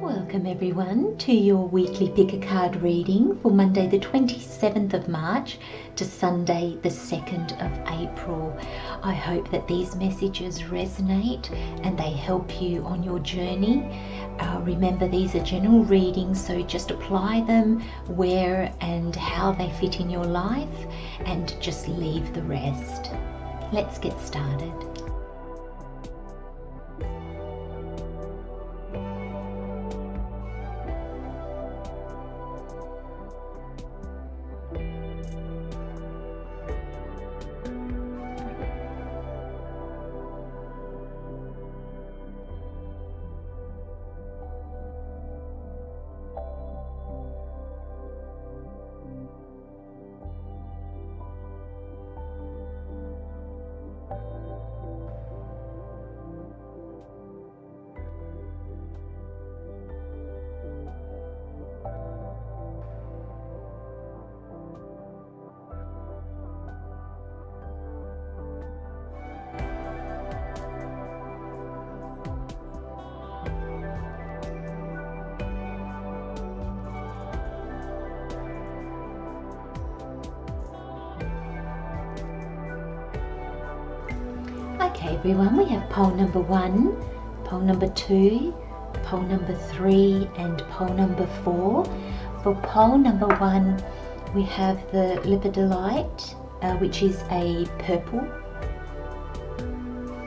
Welcome everyone to your weekly pick a card reading for Monday the 27th of March to Sunday the 2nd of April. I hope that these messages resonate and they help you on your journey. Remember, these are general readings, so just apply them where and how they fit in your life and just leave the rest. Let's get started. Okay everyone, we have pole number 1, pole number 2, pole number 3 and pole number 4. For pole number 1 we have the lepidolite, which is a purple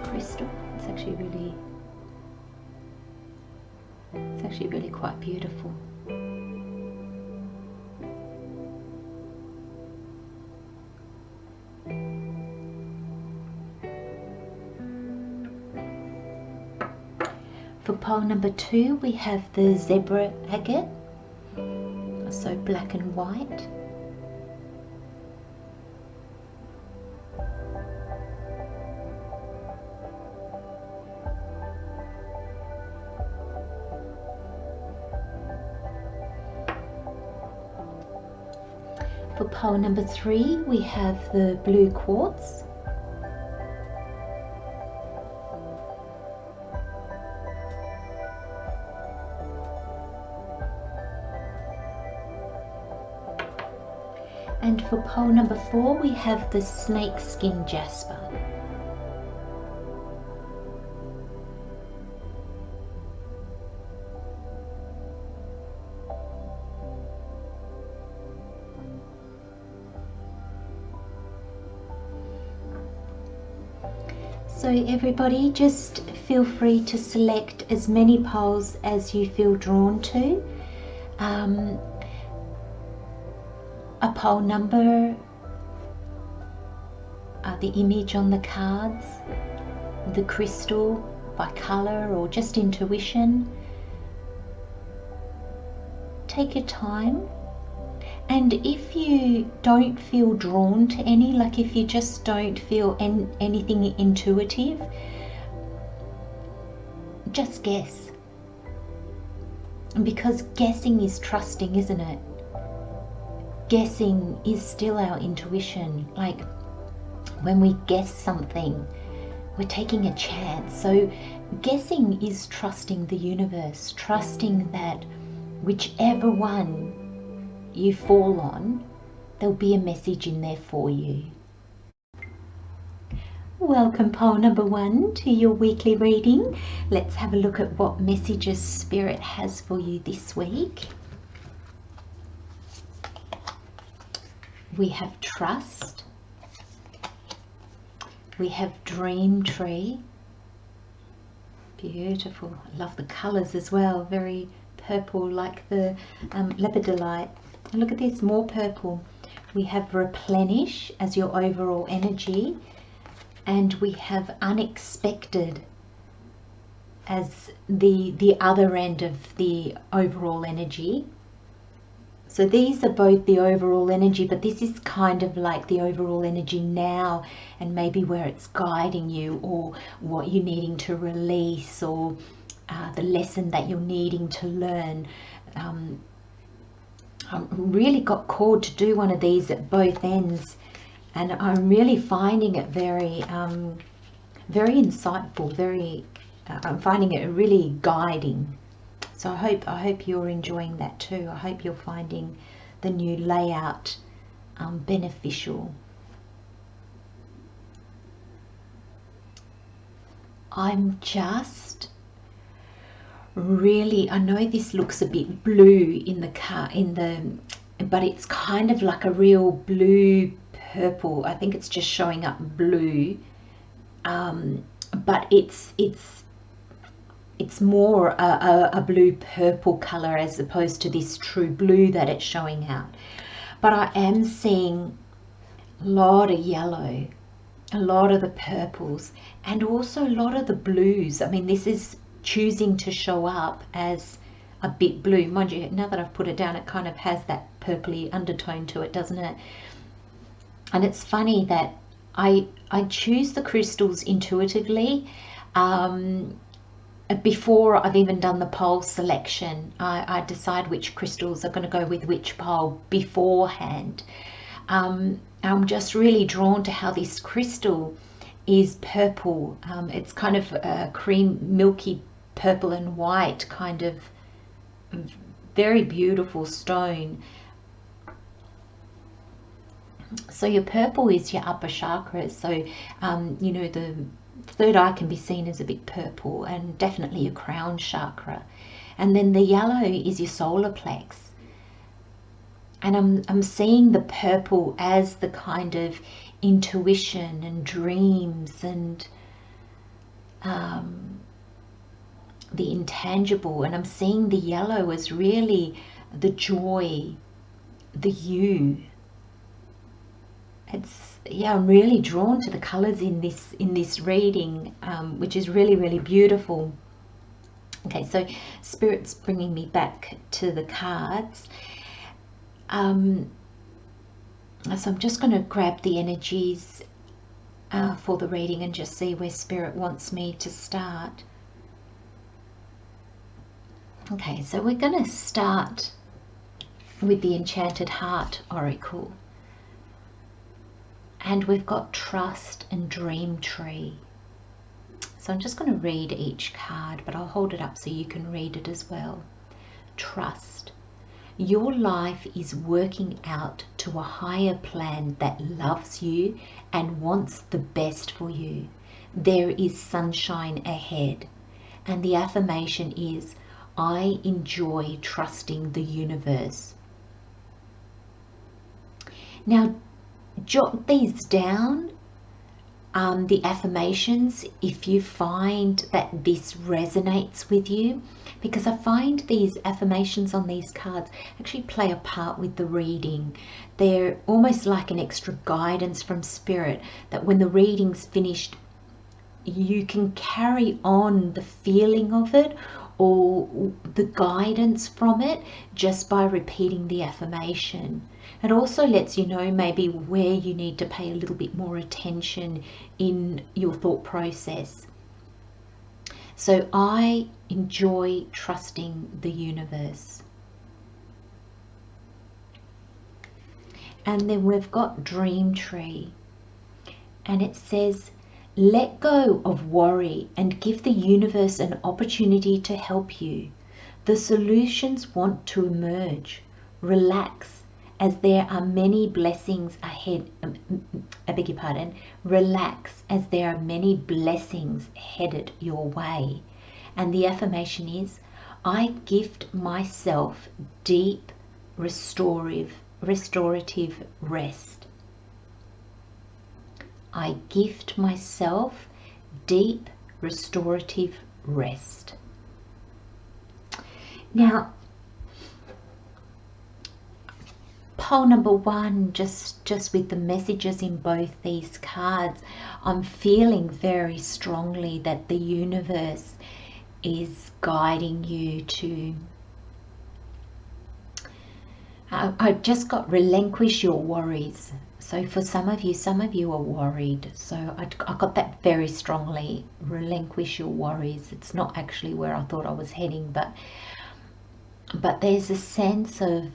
crystal. It's actually really quite beautiful. For pole number 2 we have the zebra agate, so black and white. For pole number 3 we have the blue quartz. And for pole number 4 we have the snake skin jasper. So everybody, just feel free to select as many poles as you feel drawn to. A pole number, the image on the cards, the crystal by colour or just intuition. Take your time, and if you don't feel drawn to any, like if you just don't feel anything intuitive, just guess. Because guessing is trusting, isn't it? Guessing is still our intuition. Like when we guess something, we're taking a chance. So guessing is trusting the universe, trusting that whichever one you fall on, there'll be a message in there for you. Welcome pole number 1 to your weekly reading. Let's have a look at what messages Spirit has for you this week. We have trust, we have dream tree, beautiful. I love the colours as well, very purple like the lepidolite. And look at this, more purple. We have replenish as your overall energy, and we have unexpected as the other end of the overall energy. So these are both the overall energy, but this is kind of like the overall energy now, and maybe where it's guiding you or what you're needing to release, or the lesson that you're needing to learn. I really got called to do one of these at both ends, and I'm really finding it very insightful, I'm finding it really guiding. So I hope you're enjoying that too. I hope you're finding the new layout beneficial. I'm just really, I know this looks a bit blue in the car, but it's kind of like a real blue purple. I think it's just showing up blue, but it's more a blue purple color as opposed to this true blue that it's showing out. But I am seeing a lot of yellow, a lot of the purples, and also a lot of the blues. I mean, this is choosing to show up as a bit blue. Mind you, now that I've put it down, it kind of has that purpley undertone to it, doesn't it? And it's funny that I choose the crystals intuitively. Before I've even done the pole selection, I decide which crystals are going to go with which pole beforehand. I'm just really drawn to how this crystal is purple. It's kind of a cream, milky purple and white, kind of very beautiful stone. So your purple is your upper chakras. So, you know, the third eye can be seen as a bit purple, and definitely your crown chakra. And then the yellow is your solar plex. And I'm seeing the purple as the kind of intuition and dreams and the intangible. And I'm seeing the yellow as really the joy, the you. Yeah, I'm really drawn to the colors in this reading, which is really, really beautiful. Okay, so Spirit's bringing me back to the cards. So I'm just going to grab the energies for the reading and just see where Spirit wants me to start. Okay, so we're going to start with the Enchanted Heart Oracle. And we've got Trust and Dream Tree. So I'm just going to read each card, but I'll hold it up so you can read it as well. Trust. Your life is working out to a higher plan that loves you and wants the best for you. There is sunshine ahead. And the affirmation is, I enjoy trusting the universe. Now, jot these down, the affirmations, if you find that this resonates with you, because I find these affirmations on these cards actually play a part with the reading. They're almost like an extra guidance from Spirit, that when the reading's finished, you can carry on the feeling of it or the guidance from it just by repeating the affirmation. It also lets you know maybe where you need to pay a little bit more attention in your thought process. So I enjoy trusting the universe. And then we've got Dream Tree. And it says, let go of worry and give the universe an opportunity to help you. The solutions want to emerge. Relax, as there are many blessings ahead. I beg your pardon. Relax, as there are many blessings headed your way. And the affirmation is, I gift myself deep, restorative rest. I gift myself deep, restorative rest. Now, pole number one, just with the messages in both these cards, I'm feeling very strongly that the universe is guiding you to, I just got relinquish your worries. So for some of you are worried. So I got that very strongly. Relinquish your worries. It's not actually where I thought I was heading, but there's a sense of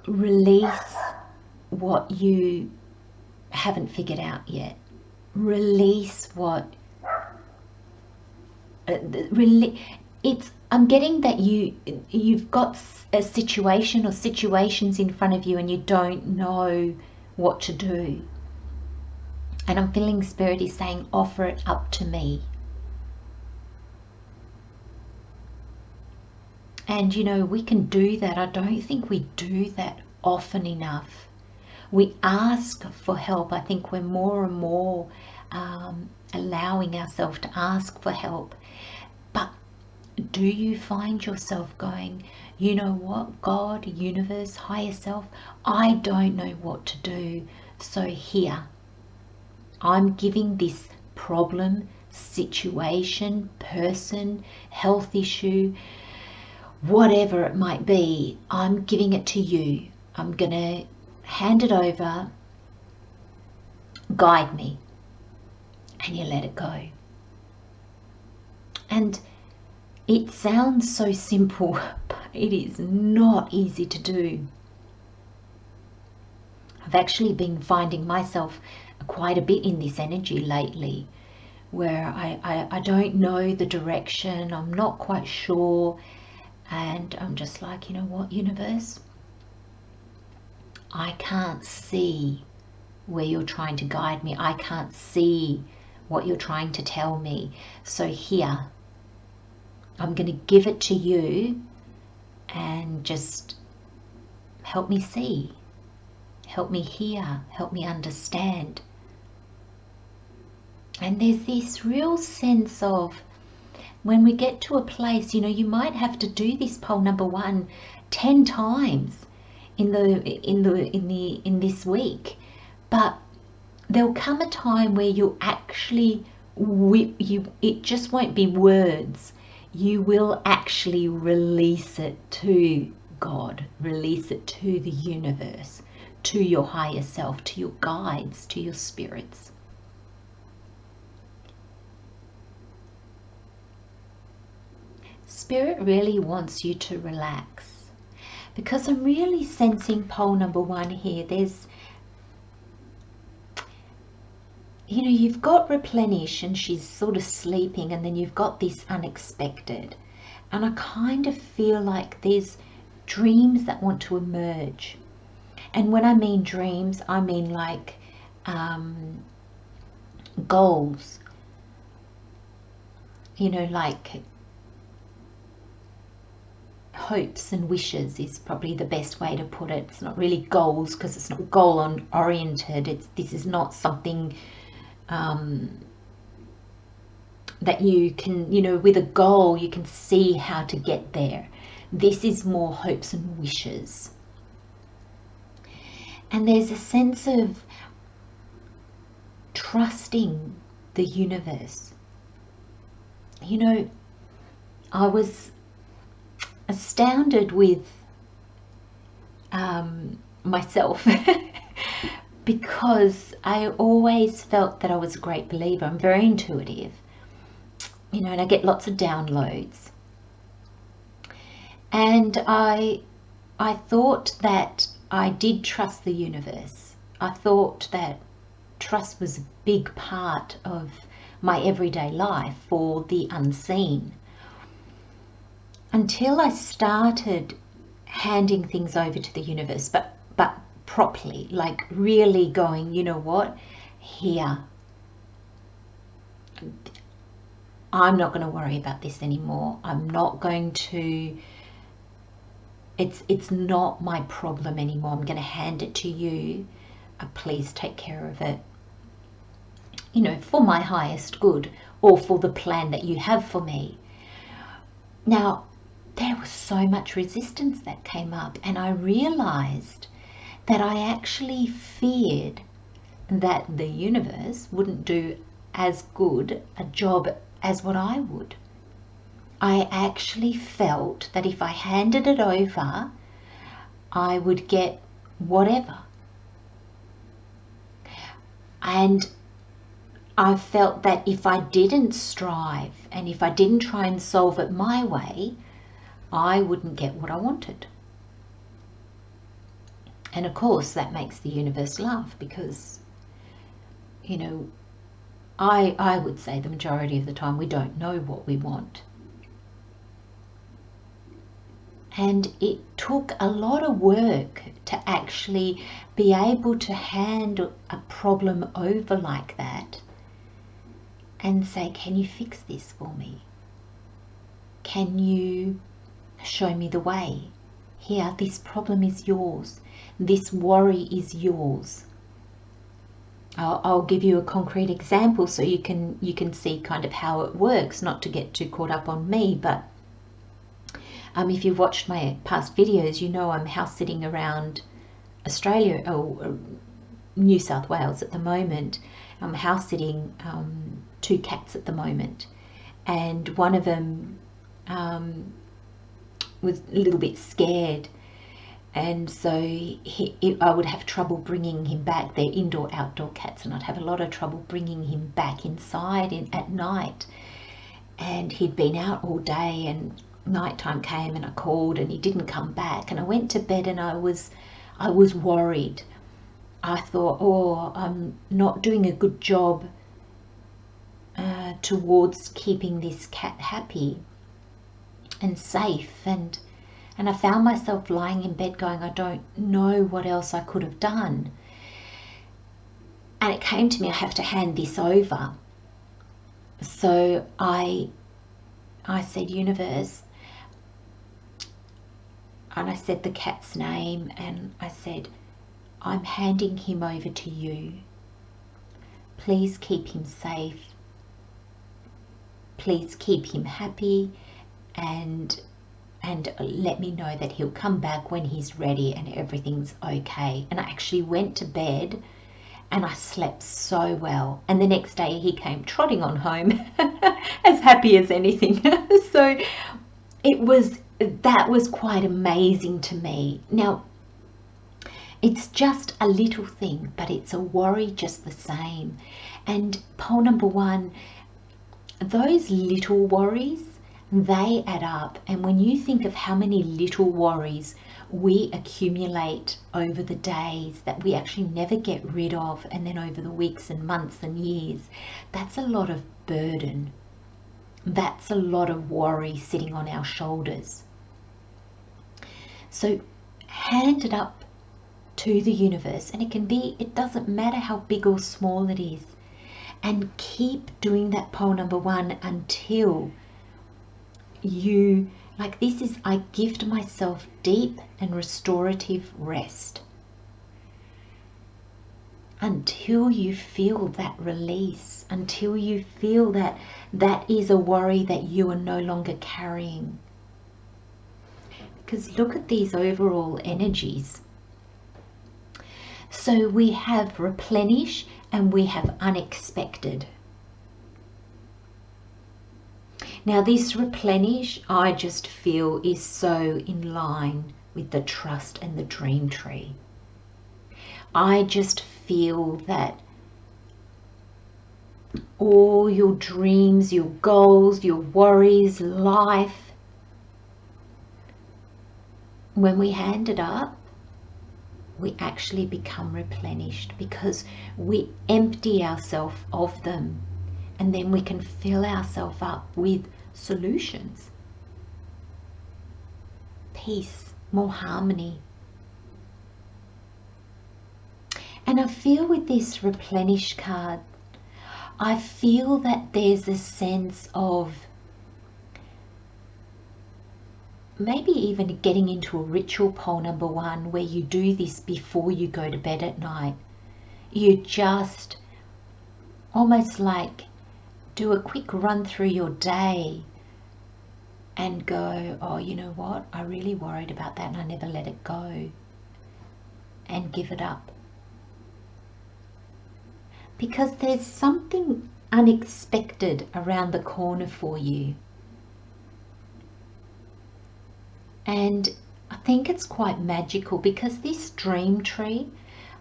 release what you haven't figured out yet. Release what I'm getting that you've got a situation or situations in front of you and you don't know what to do. And I'm feeling Spirit is saying, offer it up to me. And you know, we can do that. I don't think we do that often enough. We ask for help. I think we're more and more allowing ourselves to ask for help. But do you find yourself going, you know what, God, universe, higher self, I don't know what to do. So here, I'm giving this problem, situation, person, health issue, whatever it might be, I'm giving it to you. I'm going to hand it over, guide me, and you let it go. And it sounds so simple, but it is not easy to do. I've actually been finding myself quite a bit in this energy lately, where I don't know the direction, I'm not quite sure, and I'm just like, you know what, universe, I can't see where you're trying to guide me. I can't see what you're trying to tell me. So here, I'm going to give it to you and just help me see, help me hear, help me understand. And there's this real sense of, when we get to a place, you know, you might have to do this pole number 1 10 times in this week, but there'll come a time where you'll actually it just won't be words. You will actually release it to God, release it to the universe, to your higher self, to your guides, to your spirits. Spirit really wants you to relax, because I'm really sensing pole number 1 here. There's, you know, you've got replenish and she's sort of sleeping, and then you've got this unexpected. And I kind of feel like there's dreams that want to emerge. And when I mean dreams, I mean like goals. You know, like hopes and wishes is probably the best way to put it. It's not really goals, because it's not goal oriented. This is not something that you can, you know, with a goal you can see how to get there. This is more hopes and wishes. And there's a sense of trusting the universe. You know, I was astounded with myself because I always felt that I was a great believer. I'm very intuitive, you know, and I get lots of downloads. And I thought that I did trust the universe. I thought that trust was a big part of my everyday life for the unseen. Until I started handing things over to the universe, but properly, like really going, you know what, here, I'm not going to worry about this anymore. I'm not going to, it's not my problem anymore. I'm going to hand it to you. Please take care of it, you know, for my highest good, or for the plan that you have for me. Now, there was so much resistance that came up, and I realized that I actually feared that the universe wouldn't do as good a job as what I would. I actually felt that if I handed it over, I would get whatever. And I felt that if I didn't strive and if I didn't try and solve it my way, I wouldn't get what I wanted. And of course that makes the universe laugh, because, you know, I would say the majority of the time we don't know what we want. And it took a lot of work to actually be able to hand a problem over like that and say, can you fix this for me? Can you show me the way? Here, this problem is yours. This worry is yours. I'll give you a concrete example so you can see kind of how it works, not to get too caught up on me, but if you've watched my past videos, you know I'm house sitting around Australia or New South Wales at the moment. I'm house sitting 2 cats at the moment, and one of them was a little bit scared, and so I would have trouble bringing him back. They're indoor-outdoor cats, and I'd have a lot of trouble bringing him back inside at night. And he'd been out all day, and nighttime came, and I called, and he didn't come back. And I went to bed, and I was worried. I thought, oh, I'm not doing a good job towards keeping this cat happy and safe. And I found myself lying in bed going, I don't know what else I could have done. And it came to me, I have to hand this over. So I said, universe, and I said the cat's name, and I said, I'm handing him over to you. Please keep him safe. Please keep him happy, and let me know that he'll come back when he's ready and everything's okay. And I actually went to bed and I slept so well. And the next day he came trotting on home as happy as anything. So that was quite amazing to me. Now, it's just a little thing, but it's a worry just the same. And pole number 1, those little worries, they add up. And when you think of how many little worries we accumulate over the days that we actually never get rid of, and then over the weeks and months and years, that's a lot of burden. That's a lot of worry sitting on our shoulders. So hand it up to the universe, and it doesn't matter how big or small it is, and keep doing that pole number 1 until you, like this is, I gift myself deep and restorative rest, until you feel that release, until you feel that that is a worry that you are no longer carrying. Because look at these overall energies. So we have replenish and we have unexpected. Now this replenish, I just feel, is so in line with the trust and the dream tree. I just feel that all your dreams, your goals, your worries, life, when we hand it up, we actually become replenished, because we empty ourselves of them, and then we can fill ourselves up with solutions, peace, more harmony. And I feel with this replenish card, I feel that there's a sense of maybe even getting into a ritual, pole number 1, where you do this before you go to bed at night. You just almost like do a quick run through your day and go, oh, you know what, I really worried about that and I never let it go, and give it up. Because there's something unexpected around the corner for you. And I think it's quite magical, because this dream tree,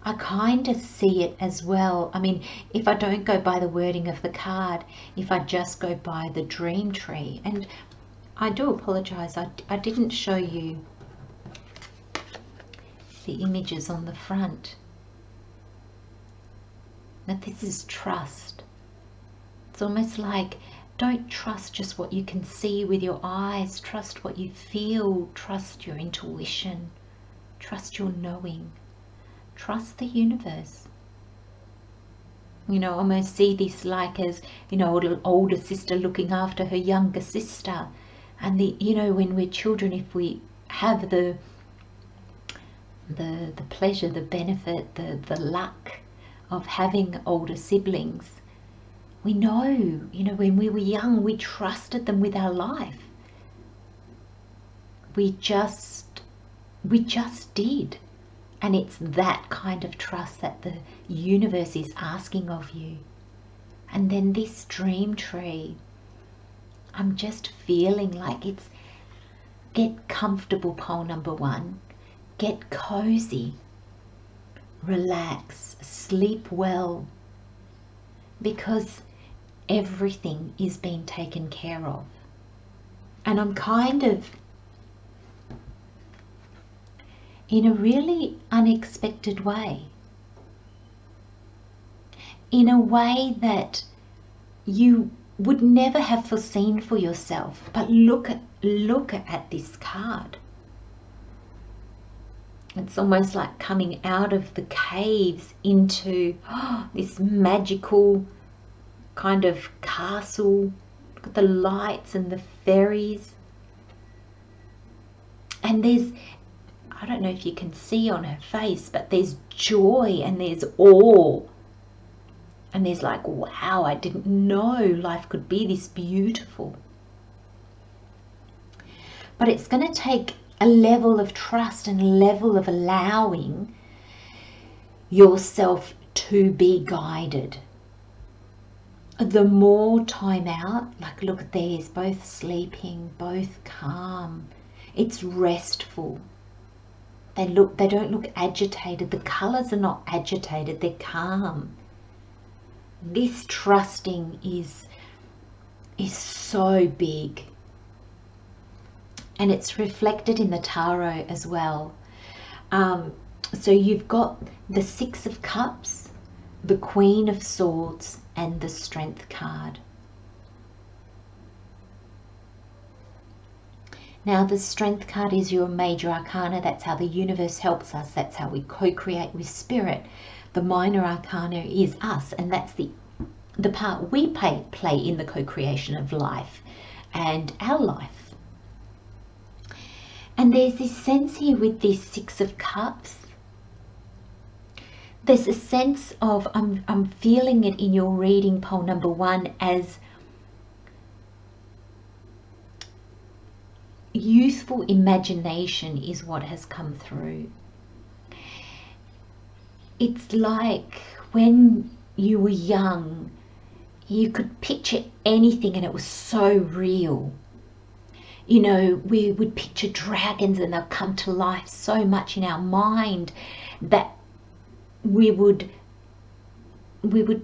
I kind of see it as well. I mean, if I don't go by the wording of the card, if I just go by the dream tree, and I do apologize, I didn't show you the images on the front. But this is trust. It's almost like Don't trust just what you can see with your eyes. Trust what you feel. Trust your intuition. Trust your knowing. Trust the universe. You know, I almost see this like as, you know, an older sister looking after her younger sister. And you know, when we're children, if we have the pleasure, the benefit, the luck of having older siblings, we know, you know, when we were young, we trusted them with our life. We just did. And it's that kind of trust that the universe is asking of you. And then this dream tree, I'm just feeling like it's get comfortable, pole number 1. Get cozy. Relax. Sleep well. Because everything is being taken care of. And I'm kind of in a really unexpected way. In a way that you would never have foreseen for yourself. But look at this card. It's almost like coming out of the caves into this magical kind of castle. Look at the lights and the fairies. And there's, I don't know if you can see on her face, but there's joy and there's awe. And there's like, wow, I didn't know life could be this beautiful. But it's going to take a level of trust and a level of allowing yourself to be guided. The more time out, like look at these, both sleeping, both calm. It's restful. They don't look agitated. The colours are not agitated, they're calm. This trusting is so big. And it's reflected in the tarot as well. So you've got the 6 of Cups, the Queen of Swords, and the Strength card. Now the Strength card is your major arcana. That's how the universe helps us. That's how we co-create with spirit. The minor arcana is us, and that's the part we play in the co-creation of life and our life. And there's this sense here with this 6 of Cups. There's a sense of, I'm feeling it in your reading, pole number 1, as youthful imagination is what has come through. It's like when you were young, you could picture anything and it was so real. You know, we would picture dragons and they'll come to life so much in our mind that we would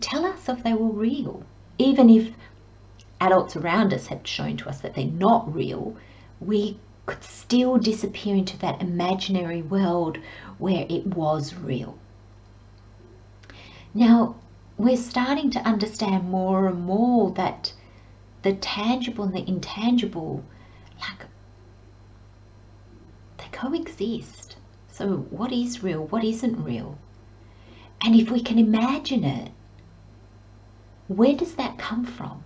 tell ourselves they were real. Even if adults around us had shown to us that they're not real, we could still disappear into that imaginary world where it was real. Now, we're starting to understand more and more that the tangible and the intangible, like, they coexist. So what is real? What isn't real? And if we can imagine it, where does that come from?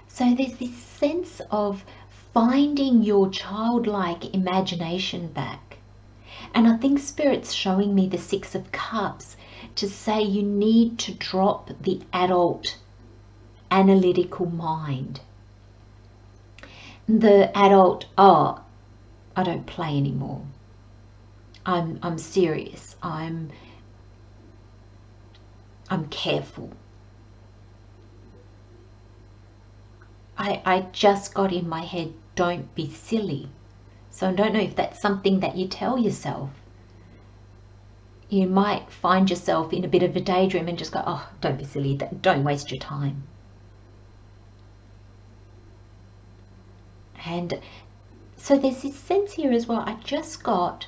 So there's this sense of finding your childlike imagination back. And I think Spirit's showing me the 6 of Cups to say you need to drop the adult analytical mind. The adult, oh, I don't play anymore. I'm serious. I'm careful. I just got in my head, don't be silly. So I don't know if that's something that you tell yourself. You might find yourself in a bit of a daydream and just go, oh, don't be silly, don't waste your time. And so there's this sense here as well, I just got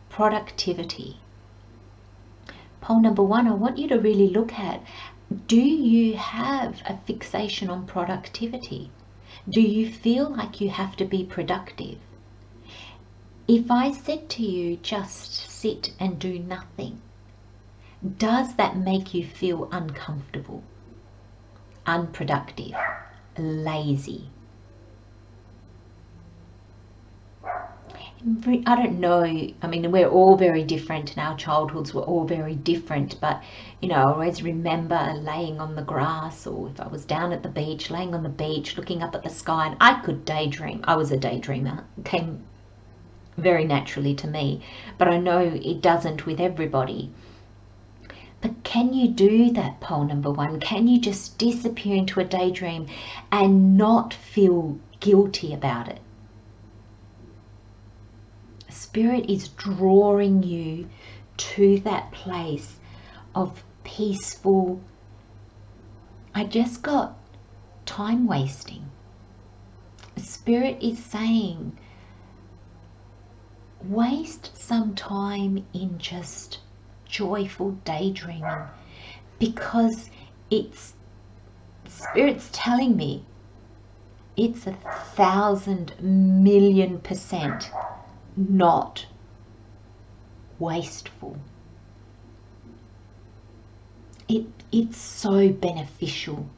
productivity. Pole number 1, I want you to really look at, do you have a fixation on productivity? Do you feel like you have to be productive? If I said to you, just sit and do nothing, does that make you feel uncomfortable, unproductive, lazy? I don't know, I mean, we're all very different and our childhoods were all very different, but you know, I always remember laying on the grass, or if I was down at the beach, laying on the beach, looking up at the sky, and I could daydream. I was a daydreamer. It came very naturally to me, but I know it doesn't with everybody. But can you do that, pole number 1? Can you just disappear into a daydream and not feel guilty about it? Spirit is drawing you to that place of peaceful, I just got time wasting. Spirit is saying, waste some time in just joyful daydreaming, because Spirit's telling me it's 1,000,000,000% not wasteful. It's so beneficial,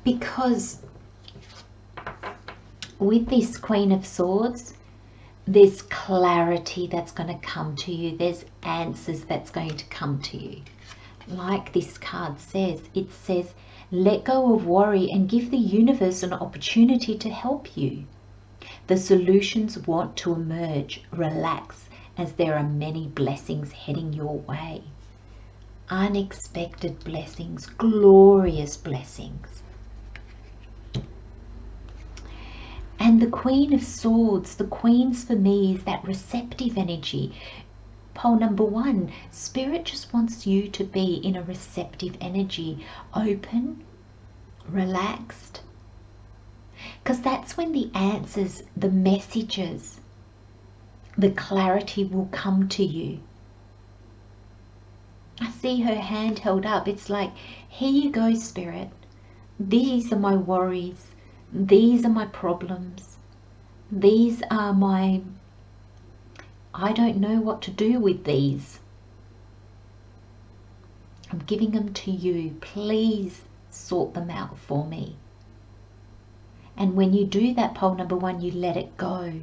because with this Queen of Swords, there's clarity that's going to come to you. There's answers that's going to come to you. Like this card says, it says, let go of worry and give the universe an opportunity to help you. The solutions want to emerge. Relax, as there are many blessings heading your way. Unexpected blessings, glorious blessings. And the Queen of Swords, the Queens for me is that receptive energy. Pole number 1, Spirit just wants you to be in a receptive energy, open, relaxed. Because that's when the answers, the messages, the clarity will come to you. I see her hand held up. It's like, here you go, Spirit. These are my worries. These are my problems. These are my, I don't know what to do with these. I'm giving them to you. Please sort them out for me. And when you do that, pole number 1, you let it go.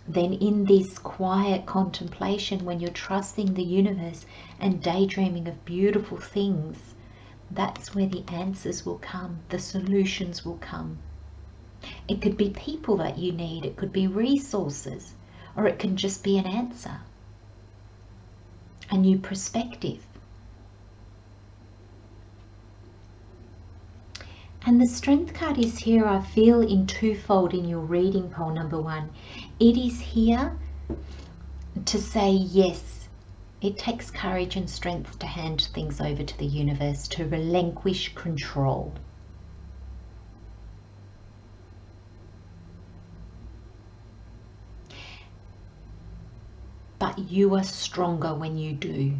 Then in this quiet contemplation, when you're trusting the universe and daydreaming of beautiful things, that's where the answers will come, the solutions will come. It could be people that you need, it could be resources, or it can just be an answer, a new perspective. And the Strength card is here, I feel, in twofold in your reading, pole number 1. It is here to say yes. It takes courage and strength to hand things over to the universe, to relinquish control. But you are stronger when you do.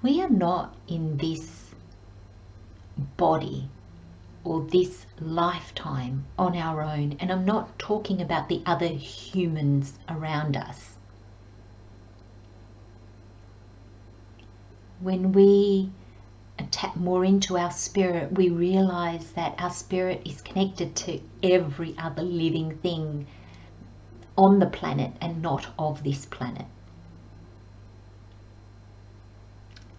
We are not in this body or this lifetime on our own, and I'm not talking about the other humans around us. When we tap more into our spirit, we realize that our spirit is connected to every other living thing on the planet and not of this planet.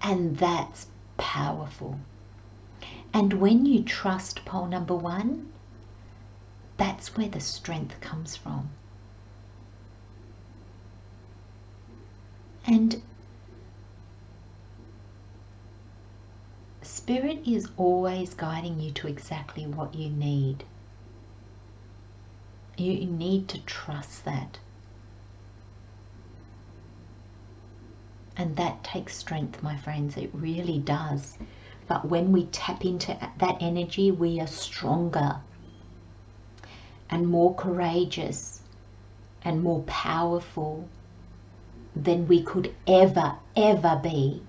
And that's powerful. And when you trust, pole number 1, that's where the strength comes from. And Spirit is always guiding you to exactly what you need. You need to trust that. And that takes strength, my friends, it really does. But when we tap into that energy, we are stronger. and more courageous and more powerful than we could ever be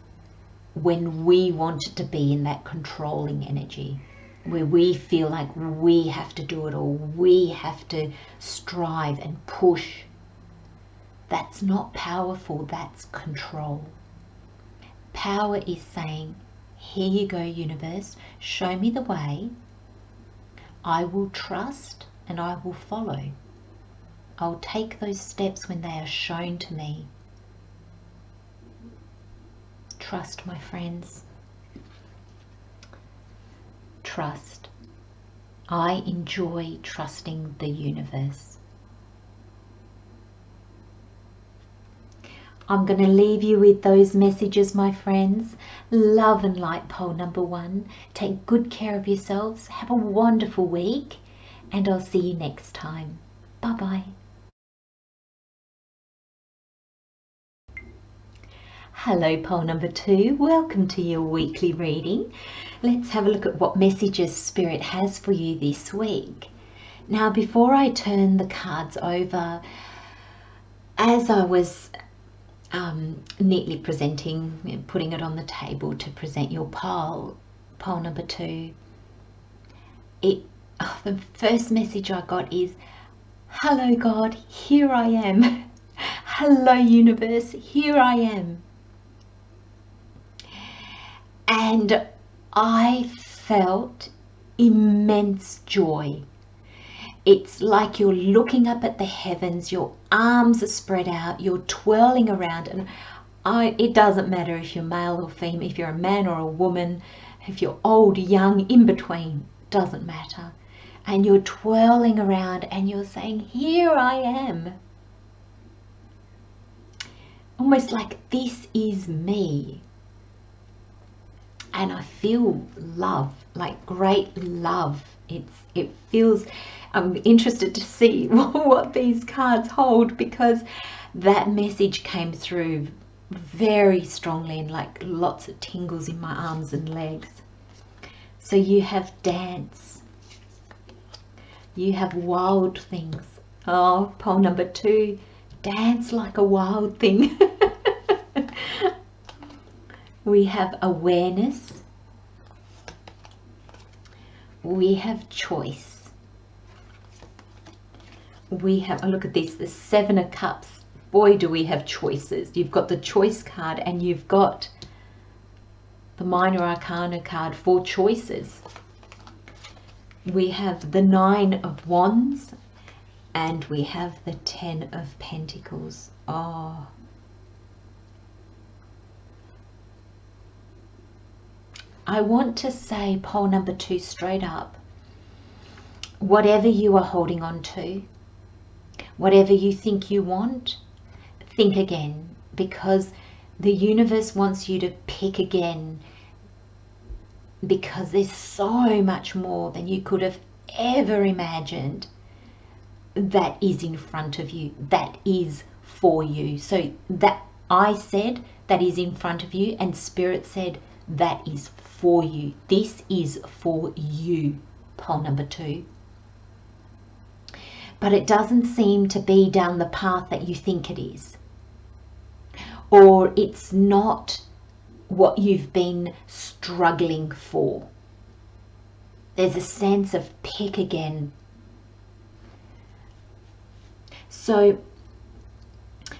when we wanted to be in that controlling energy, where we feel like we have to do it all, we have to strive and push. That's not powerful, that's control. Power is saying, here you go, universe, show me the way. I will trust and I will follow. I'll take those steps when they are shown to me. Trust, my friends. Trust. I enjoy trusting the universe. I'm going to leave you with those messages, my friends. Love and light, pole number 1. Take good care of yourselves. Have a wonderful week, and I'll see you next time. Bye-bye. Hello, pole number 2. Welcome to your weekly reading. Let's have a look at what messages Spirit has for you this week. Now, before I turn the cards over, as I was neatly presenting, putting it on the table to present your pole number 2, the first message I got is, hello God, here I am. Hello universe, here I am. And I felt immense joy. It's like you're looking up at the heavens, your arms are spread out, you're twirling around, and it doesn't matter if you're male or female, if you're a man or a woman, if you're old, young, in between, doesn't matter. And you're twirling around and you're saying, here I am. Almost like this is me. And I feel love, like great love. It feels, I'm interested to see what these cards hold, because that message came through very strongly and like lots of tingles in my arms and legs. So you have dance. You have wild things. Oh, pole number 2, dance like a wild thing. We have awareness. We have choice. We have, oh, look at this, the 7 of Cups. Boy, do we have choices. You've got the choice card and you've got the Minor Arcana card for choices. We have the 9 of Wands and we have the 10 of Pentacles. Oh. I want to say, pole number 2, straight up, whatever you are holding on to, whatever you think you want, think again, because the universe wants you to pick again, because there's so much more than you could have ever imagined that is in front of you, that is for you. So that I said that is in front of you, and Spirit said that is for you. This is for you, pole number 2. But it doesn't seem to be down the path that you think it is, or it's not what you've been struggling for. There's a sense of pick again. So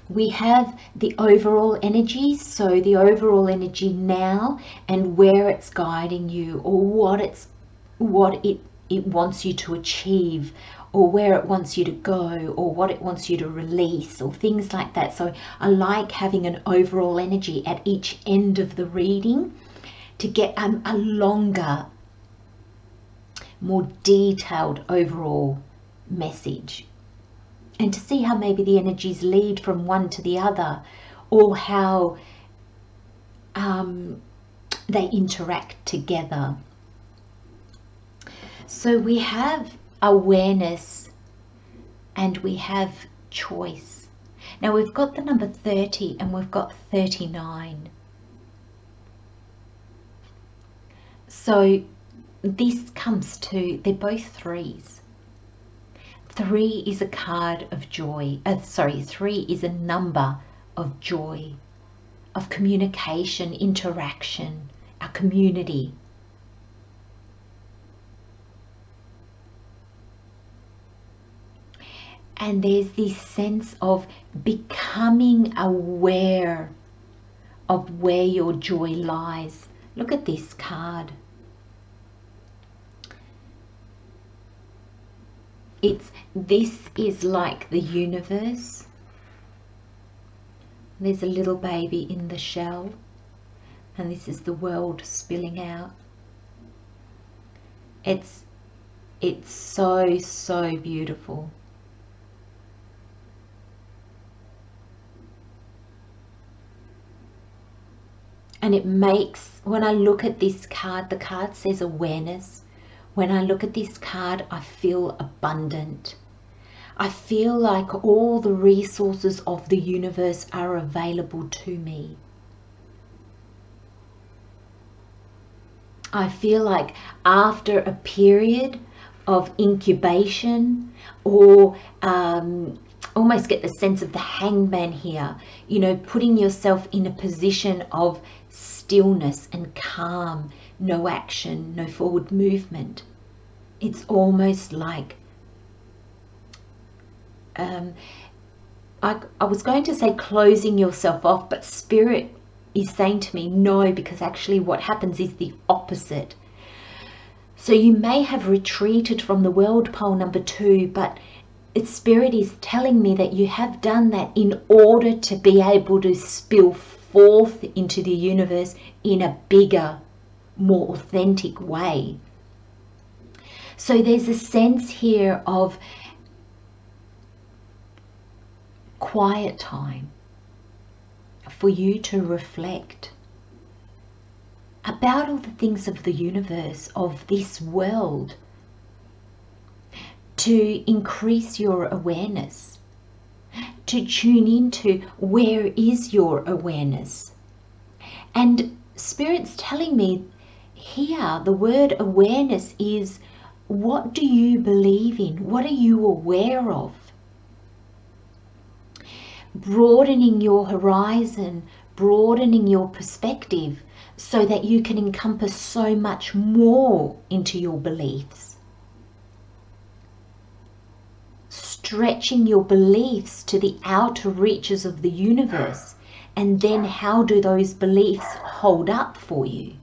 we have the overall energy, so the overall energy now and where it's guiding you, or what it wants you to achieve, or where it wants you to go, or what it wants you to release, or things like that. So I like having an overall energy at each end of the reading to get a longer, more detailed overall message, and to see how maybe the energies lead from one to the other, or how they interact together. So we have awareness and we have choice. Now we've got the number 30 and we've got 39. So this comes to, they're both 3s. 3 is a card of joy. 3 is a number of joy, of communication, interaction, our community. And there's this sense of becoming aware of where your joy lies. Look at this card. This is like the universe. There's a little baby in the shell, and this is the world spilling out. It's so, so beautiful. And it makes, when I look at this card, the card says awareness. When I look at this card, I feel abundant. I feel like all the resources of the universe are available to me. I feel like after a period of incubation, or almost get the sense of the hangman here, you know, putting yourself in a position of stillness and calm, no action, no forward movement. It's almost like I was going to say closing yourself off, but Spirit is saying to me no, because actually what happens is the opposite. So you may have retreated from the world pole number 2, but Spirit is telling me that you have done that in order to be able to spill forth into the universe in a bigger, more authentic way. So there's a sense here of quiet time for you to reflect about all the things of the universe, of this world, to increase your awareness, to tune into where is your awareness. And Spirit's telling me here, the word awareness is, what do you believe in? What are you aware of? Broadening your horizon, broadening your perspective, so that you can encompass so much more into your beliefs. Stretching your beliefs to the outer reaches of the universe, and then how do those beliefs hold up for you?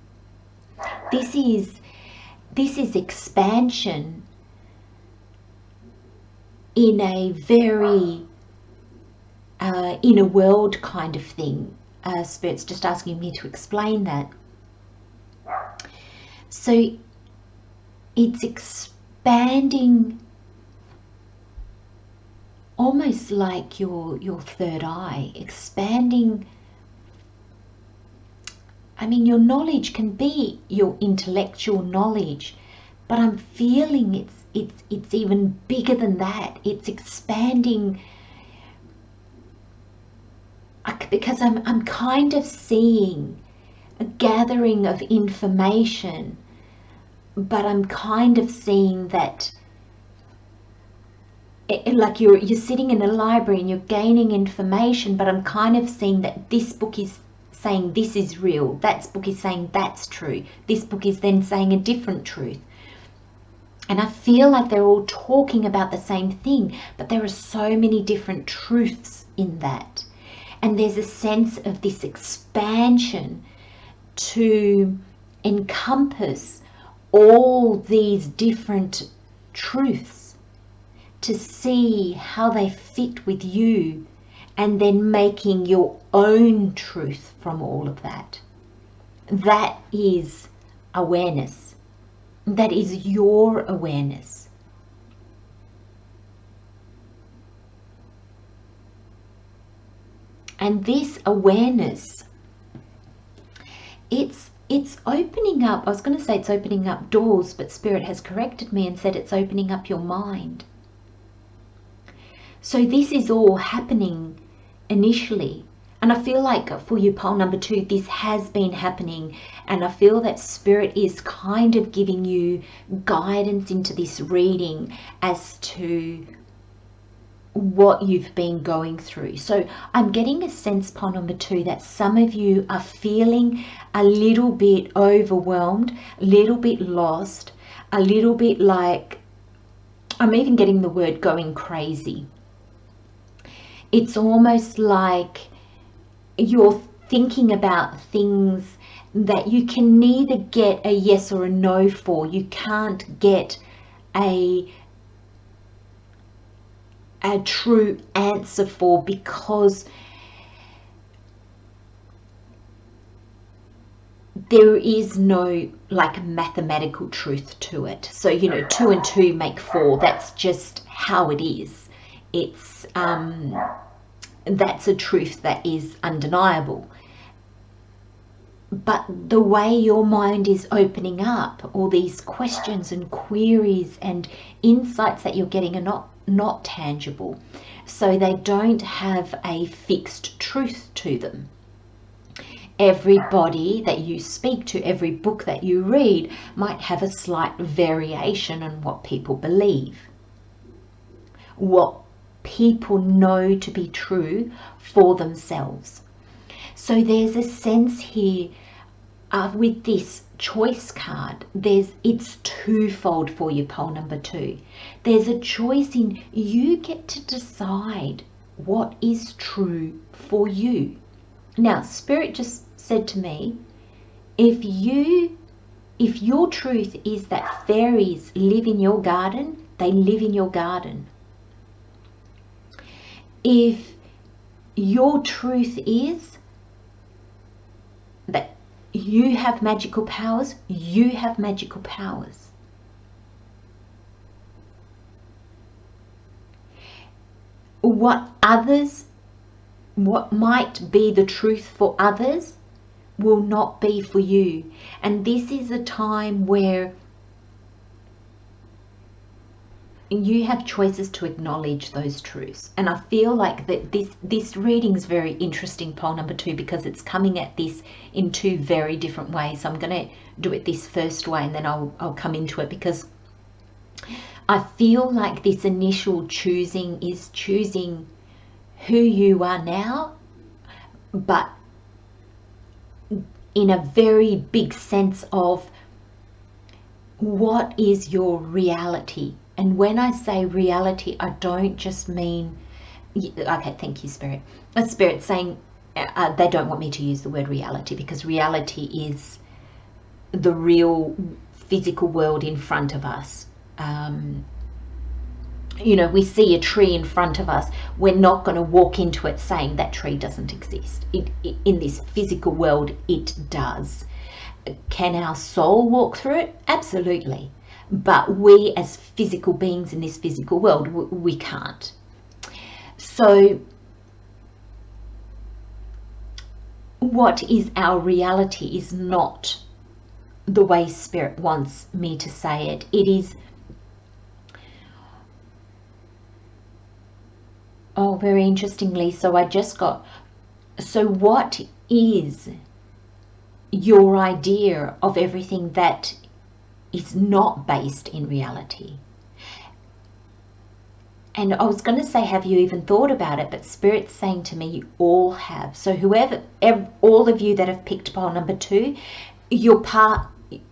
This is expansion in a very inner world kind of thing. Spirit's just asking me to explain that. So it's expanding almost like your third eye, expanding. I mean, your knowledge can be your intellectual knowledge, but I'm feeling it's even bigger than that. It's expanding, because I'm kind of seeing a gathering of information, but I'm kind of seeing that like you're sitting in a library and you're gaining information, but I'm kind of seeing that this book is saying this is real, that book is saying that's true, this book is then saying a different truth. And I feel like they're all talking about the same thing, but there are so many different truths in that. And there's a sense of this expansion to encompass all these different truths, to see how they fit with you, and then making your own truth from all of that. That is awareness. That is your awareness. And this awareness, it's opening up, I was going to say it's opening up doors, but Spirit has corrected me and said it's opening up your mind. So this is all happening initially. And I feel like for you, pole number 2, this has been happening. And I feel that Spirit is kind of giving you guidance into this reading as to what you've been going through. So I'm getting a sense, pile number 2, that some of you are feeling a little bit overwhelmed, a little bit lost, a little bit like, I'm even getting the word going crazy. It's almost like you're thinking about things that you can neither get a yes or a no for. You can't get a true answer for, because there is no like mathematical truth to it. So, you know, 2 and 2 make 4. That's just how it is. It's that's a truth that is undeniable. But the way your mind is opening up, all these questions and queries and insights that you're getting are not tangible. So they don't have a fixed truth to them. Everybody that you speak to, every book that you read might have a slight variation on what people believe, what people know to be true for themselves. So there's a sense here with this choice card, it's twofold for you, pole number 2. There's a choice in you get to decide what is true for you. Now, Spirit just said to me, if your truth is that fairies live in your garden, they live in your garden. If your truth is that you have magical powers, you have magical powers. What might be the truth for others will not be for you. And this is a time where you have choices to acknowledge those truths. And I feel like that this reading is very interesting, pole number 2, because it's coming at this in 2 very different ways. So I'm going to do it this first way, and then I'll come into it, because I feel like this initial choosing is choosing who you are now, but in a very big sense of what is your reality. And when I say reality, I don't just mean, okay, thank you, Spirit. Spirit's saying they don't want me to use the word reality, because reality is the real physical world in front of us. You know, we see a tree in front of us. We're not going to walk into it saying that tree doesn't exist. In this physical world, it does. Can our soul walk through it? Absolutely. But we as physical beings in this physical world, we can't. So what is our reality is not the way Spirit wants me to say it. It is, oh, very interestingly, so I just got, so what is your idea of everything that is not based in reality? And I was going to say, have you even thought about it? But Spirit's saying to me, you all have. So all of you that have picked pole number 2, your part,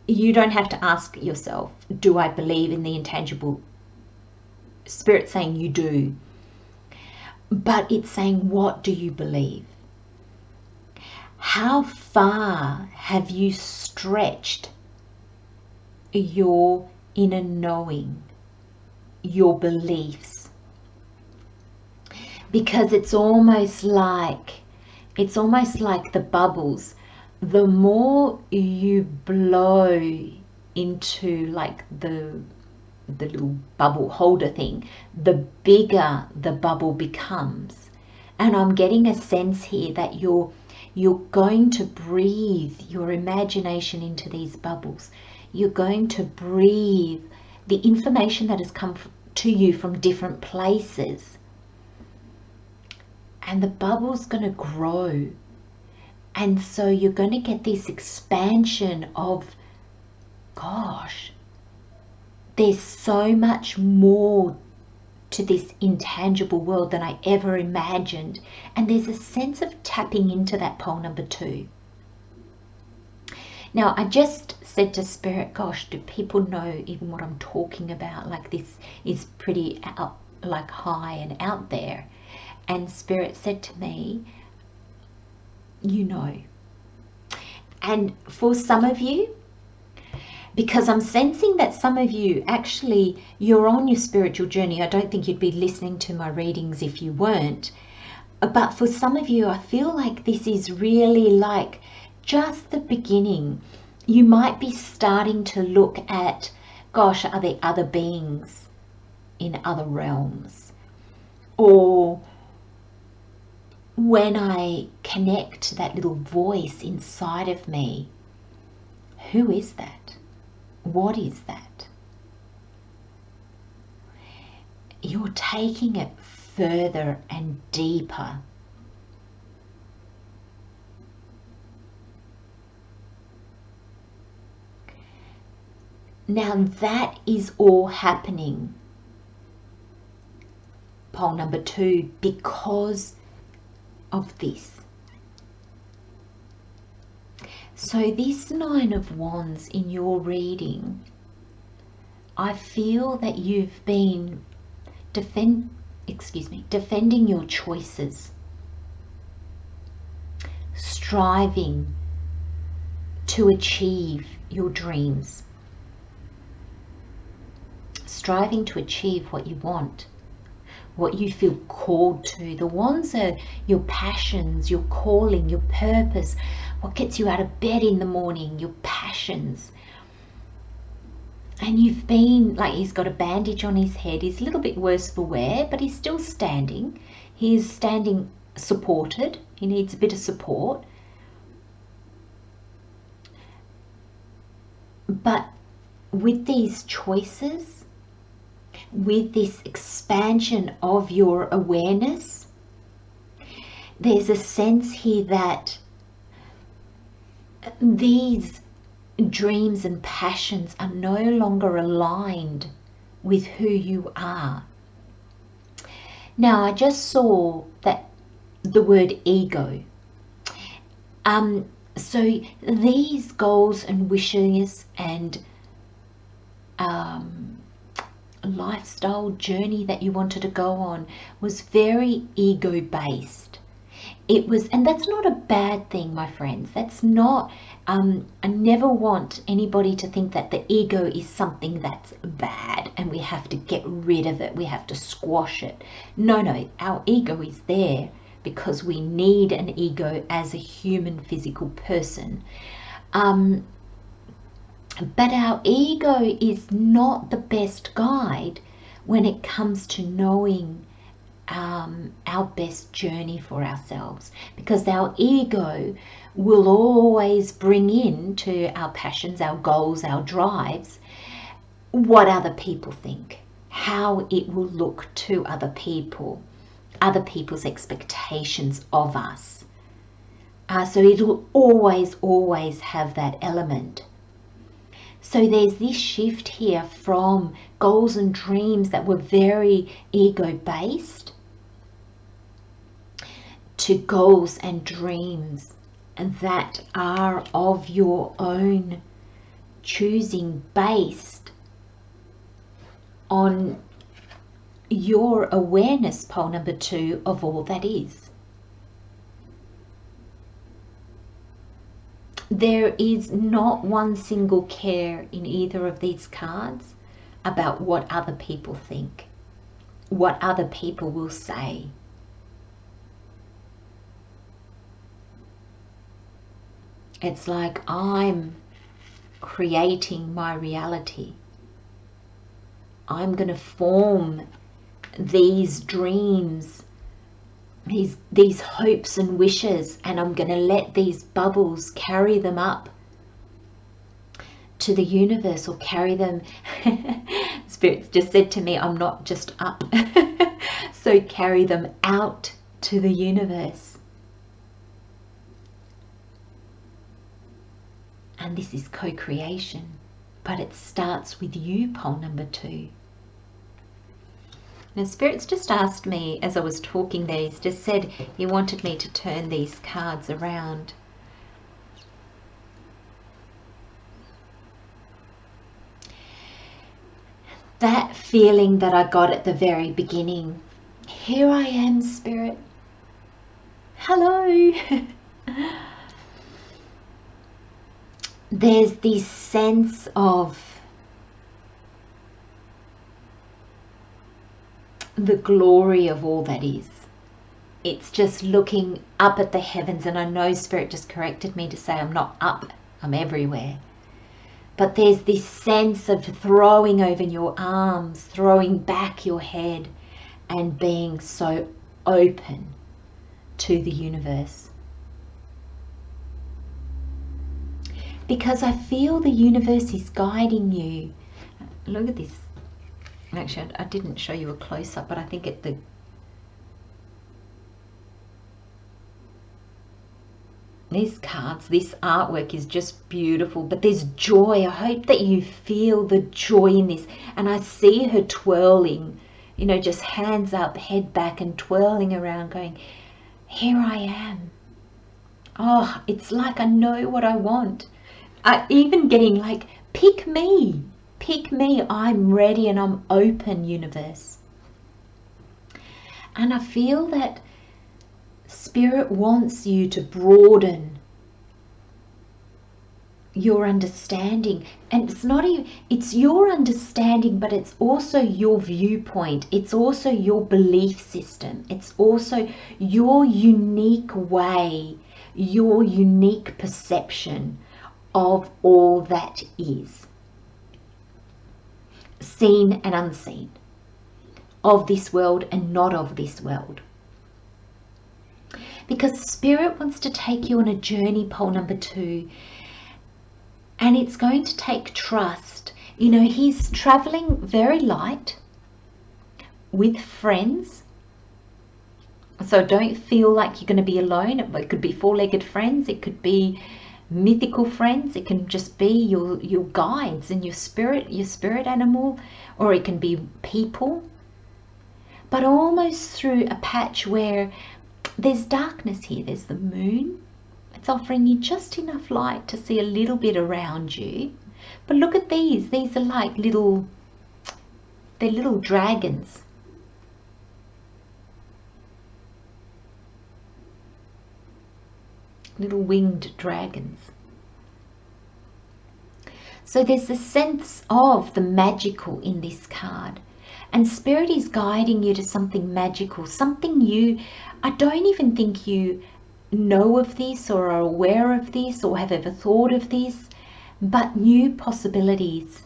you don't have to ask yourself, do I believe in the intangible? Spirit's saying you do. But it's saying, what do you believe? How far have you stretched your inner knowing, your beliefs? Because it's almost like the bubbles. The more you blow into like the little bubble holder thing, the bigger the bubble becomes. And I'm getting a sense here that you're going to breathe your imagination into these bubbles. You're going to breathe the information that has come to you from different places. And the bubble's going to grow. And so you're going to get this expansion of, gosh, there's so much more to this intangible world than I ever imagined. And there's a sense of tapping into that pole number 2. Now, I just said to Spirit, gosh, do people know even what I'm talking about? Like, this is pretty out, like high and out there. And Spirit said to me, you know. And for some of you, because I'm sensing that some of you actually, you're on your spiritual journey. I don't think you'd be listening to my readings if you weren't. But for some of you, I feel like this is really like just the beginning. You might be starting to look at, gosh, are there other beings in other realms? Or when I connect to that little voice inside of me, who is that? What is that? You're taking it further and deeper. Now that is all happening, pole number 2, because of this. So this 9 of Wands in your reading, I feel that you've been defending your choices, striving to achieve your dreams, striving to achieve what you want, what you feel called to. The wands are your passions, your calling, your purpose, what gets you out of bed in the morning, your passions. And you've been, like, he's got a bandage on his head. He's a little bit worse for wear, but he's still standing. He's standing supported. He needs a bit of support. But with these choices, with this expansion of your awareness, there's a sense here that these dreams and passions are no longer aligned with who you are. Now, I just saw that the word ego. So these goals and wishes and lifestyle journey that you wanted to go on was very ego based. It was, and that's not a bad thing, my friends. That's not, I never want anybody to think that the ego is something that's bad and we have to get rid of it, we have to squash it. No, no, our ego is there because we need an ego as a human physical person. But our ego is not the best guide when it comes to knowing our best journey for ourselves, because our ego will always bring in to our passions, our goals, our drives, what other people think, how it will look to other people, other people's expectations of us. So it'll always have that element. So there's this shift here from goals and dreams that were very ego-based to goals and dreams that are of your own choosing, based on your awareness, pole number 2, of all that is. There is not one single care in either of these cards about what other people think, what other people will say. It's like I'm creating my reality. I'm going to form these dreams, these hopes and wishes, and I'm going to let these bubbles carry them up to the universe, or carry them. Spirit just said to me, I'm not just up. So carry them out to the universe. And this is co-creation, but it starts with you, pole number 2. Now, Spirit's just asked me, as I was talking there, he's just said he wanted me to turn these cards around. That feeling that I got at the very beginning. Here I am, Spirit. Hello. There's this sense of the glory of all that is. It's just looking up at the heavens, and I know Spirit just corrected me to say I'm not up, I'm everywhere. But there's this sense of throwing over your arms, throwing back your head, and being so open to the universe. Because I feel the universe is guiding you. Look at this. Actually, I didn't show you a close-up, but I think these cards, this artwork is just beautiful, but there's joy. I hope that you feel the joy in this. And I see her twirling, you know, just hands up, head back, and twirling around going, here I am. Oh, it's like I know what I want. Even getting like, pick me, I'm ready and I'm open, universe. And I feel that Spirit wants you to broaden your understanding. And it's not even, it's your understanding, but it's also your viewpoint. It's also your belief system. It's also your unique way, your unique perception of all that is, seen and unseen, of this world and not of this world. Because Spirit wants to take you on a journey, pole number 2, and it's going to take trust. You know, he's traveling very light with friends, so don't feel like you're going to be alone. It could be 4-legged friends, it could be mythical friends, it can just be your guides and your spirit animal, or it can be people, but almost through a patch where there's darkness here. There's the moon. It's offering you just enough light to see a little bit around you. But look at these. These are like they're little dragons. Little winged dragons. So there's a sense of the magical in this card. And Spirit is guiding you to something magical, something I don't even think you know of this or are aware of this or have ever thought of this, but new possibilities.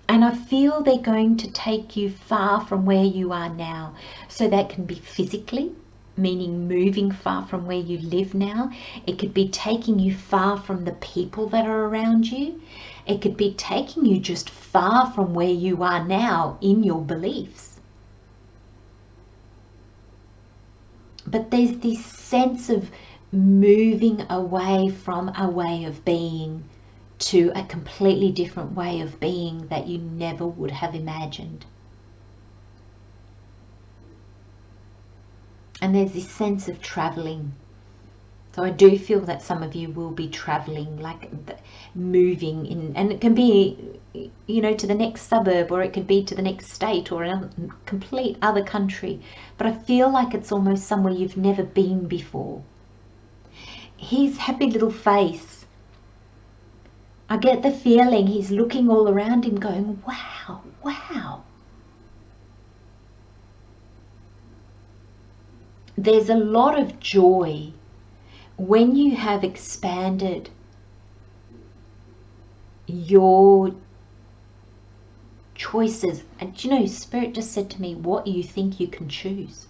And I feel they're going to take you far from where you are now. So that can be physically, meaning moving far from where you live now. It could be taking you far from the people that are around you. It could be taking you just far from where you are now in your beliefs. But there's this sense of moving away from a way of being to a completely different way of being that you never would have imagined. And there's this sense of traveling. So I do feel that some of you will be traveling, like moving in, and it can be, you know, to the next suburb, or it could be to the next state or a complete other country. But I feel like it's almost somewhere you've never been before. His happy little face, I get the feeling he's looking all around him going, wow, wow. There's a lot of joy when you have expanded your choices. And you know, Spirit just said to me, what you think you can choose.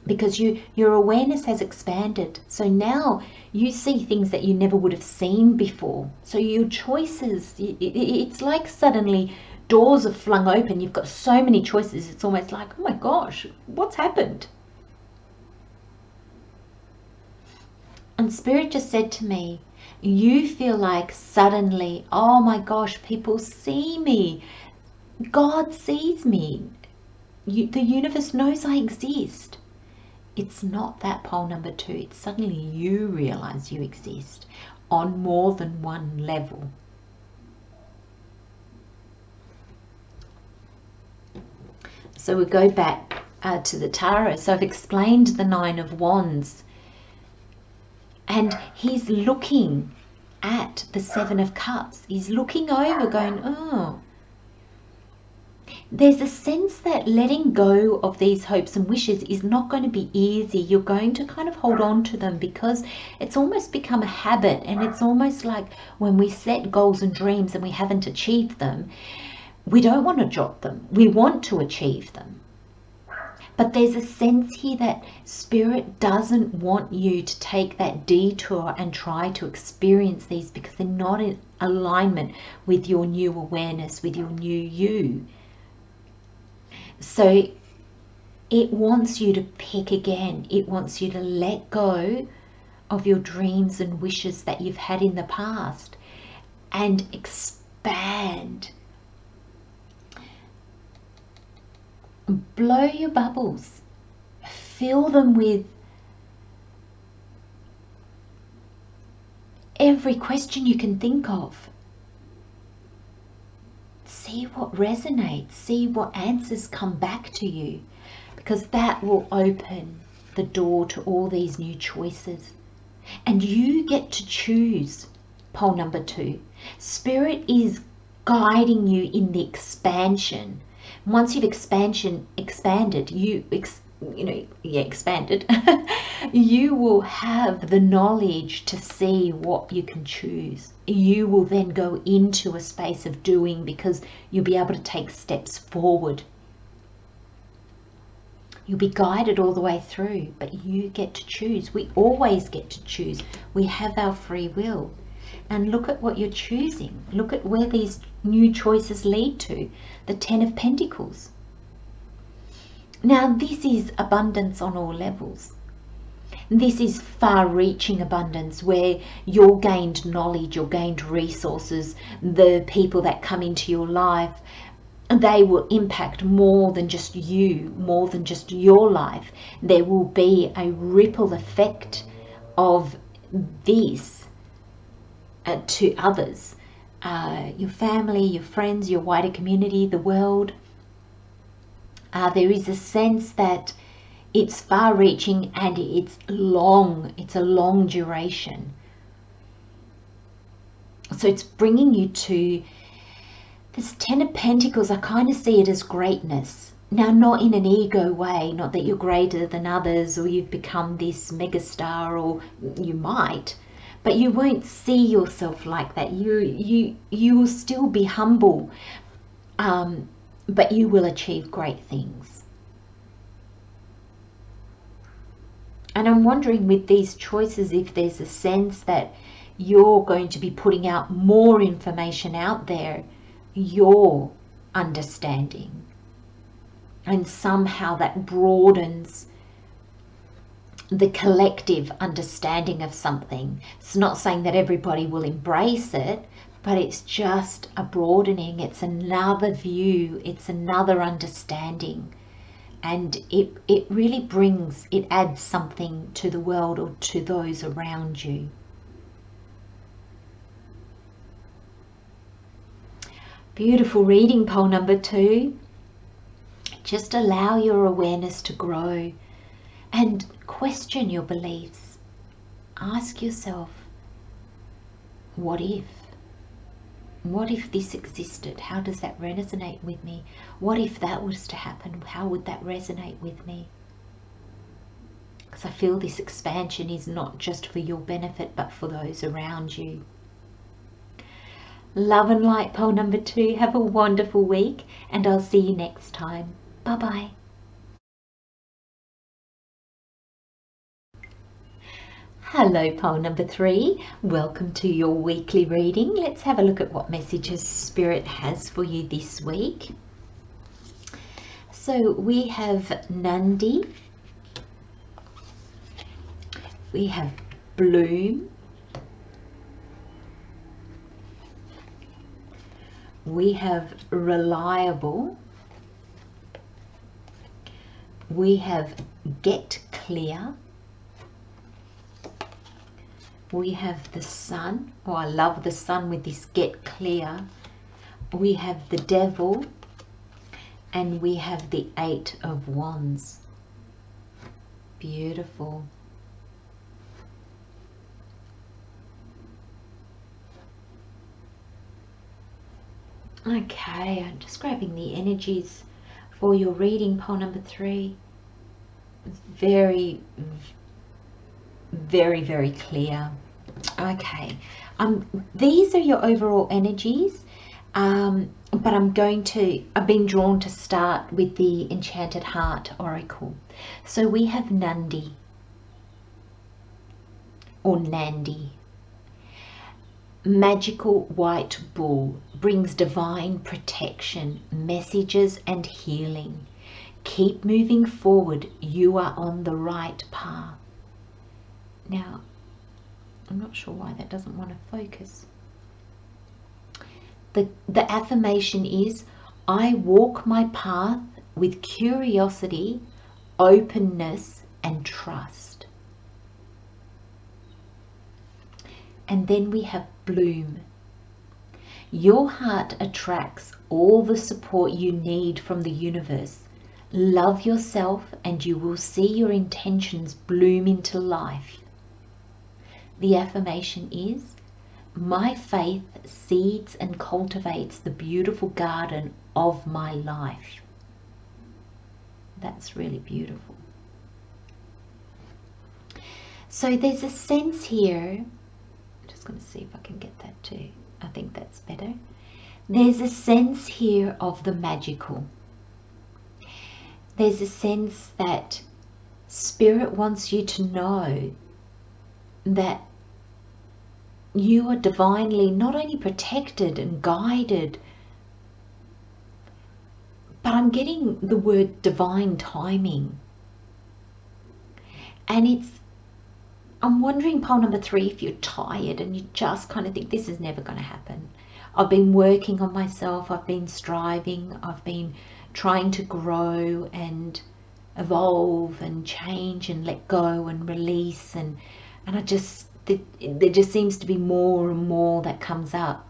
Because your awareness has expanded. So now you see things that you never would have seen before. So your choices, it's like suddenly doors are flung open. You've got so many choices. It's almost like, oh my gosh, what's happened? And Spirit just said to me, you feel like suddenly, oh my gosh, people see me. God sees me. The universe knows I exist. It's not that pole number 2. It's suddenly you realize you exist on more than one level. So we go back to the tarot. So I've explained the 9 of Wands, and he's looking at the 7 of Cups. He's looking over going, oh, there's a sense that letting go of these hopes and wishes is not going to be easy. You're going to kind of hold on to them because it's almost become a habit, and it's almost like when we set goals and dreams and we haven't achieved them, we don't want to drop them. We want to achieve them. But there's a sense here that Spirit doesn't want you to take that detour and try to experience these because they're not in alignment with your new awareness, with your new you. So it wants you to pick again. It wants you to let go of your dreams and wishes that you've had in the past and expand. Blow your bubbles. Fill them with every question you can think of. See what resonates. See what answers come back to you, because that will open the door to all these new choices. And you get to choose pole number 2. Spirit is guiding you in the expansion. Once you've expanded, you will have the knowledge to see what you can choose. You will then go into a space of doing because you'll be able to take steps forward. You'll be guided all the way through, but you get to choose. We always get to choose. We have our free will. And look at what you're choosing. Look at where these new choices lead to. The 10 of Pentacles. Now, this is abundance on all levels. This is far-reaching abundance where you're gained knowledge, you're gained resources. The people that come into your life, they will impact more than just you, more than just your life. There will be a ripple effect of this to others, your family, your friends, your wider community, the world. There is a sense that it's far-reaching and it's long. It's a long duration. So it's bringing you to this 10 of Pentacles. I kind of see it as greatness. Now, not in an ego way, not that you're greater than others or you've become this megastar, or you might, but you won't see yourself like that. You will still be humble, but you will achieve great things. And I'm wondering with these choices if there's a sense that you're going to be putting out more information out there, your understanding, and somehow that broadens the collective understanding of something. It's not saying that everybody will embrace it, but it's just a broadening. It's another view, it's another understanding, and it really brings, it adds something to the world or to those around you. Beautiful reading, pole number 2. Just allow your awareness to grow and question your beliefs. Ask yourself, what if? What if this existed? How does that resonate with me? What if that was to happen? How would that resonate with me? Because I feel this expansion is not just for your benefit, but for those around you. Love and light, pole number 2. Have a wonderful week, and I'll see you next time. Bye-bye. Hello, pole number 3. Welcome to your weekly reading. Let's have a look at what messages Spirit has for you this week. So we have Nandi. We have Bloom. we have reliable, we have get clear, we have the sun. Oh, I love the sun with this get clear. We have the devil, and we have the 8 of Wands. Beautiful. Okay, I'm just grabbing the energies for your reading, pole number 3. It's very, very, very clear. Okay, these are your overall energies, but I've been drawn to start with the Enchanted Heart Oracle. So we have Nandi, or Nandi. Magical white bull brings divine protection, messages and healing. Keep moving forward. You are on the right path. Now, I'm not sure why that doesn't want to focus. The affirmation is, I walk my path with curiosity, openness and trust. And then we have bloom. Your heart attracts all the support you need from the universe. Love yourself and you will see your intentions bloom into life. The affirmation is, my faith seeds and cultivates the beautiful garden of my life. That's really beautiful. So there's a sense here, going to see if I can get that too. I think that's better. There's a sense here of the magical. There's a sense that Spirit wants you to know that you are divinely not only protected and guided, but I'm getting the word divine timing. And I'm wondering, pole number 3, if you're tired and you just kind of think this is never going to happen. I've been working on myself, I've been striving, I've been trying to grow and evolve and change and let go and release, and there just seems to be more and more that comes up.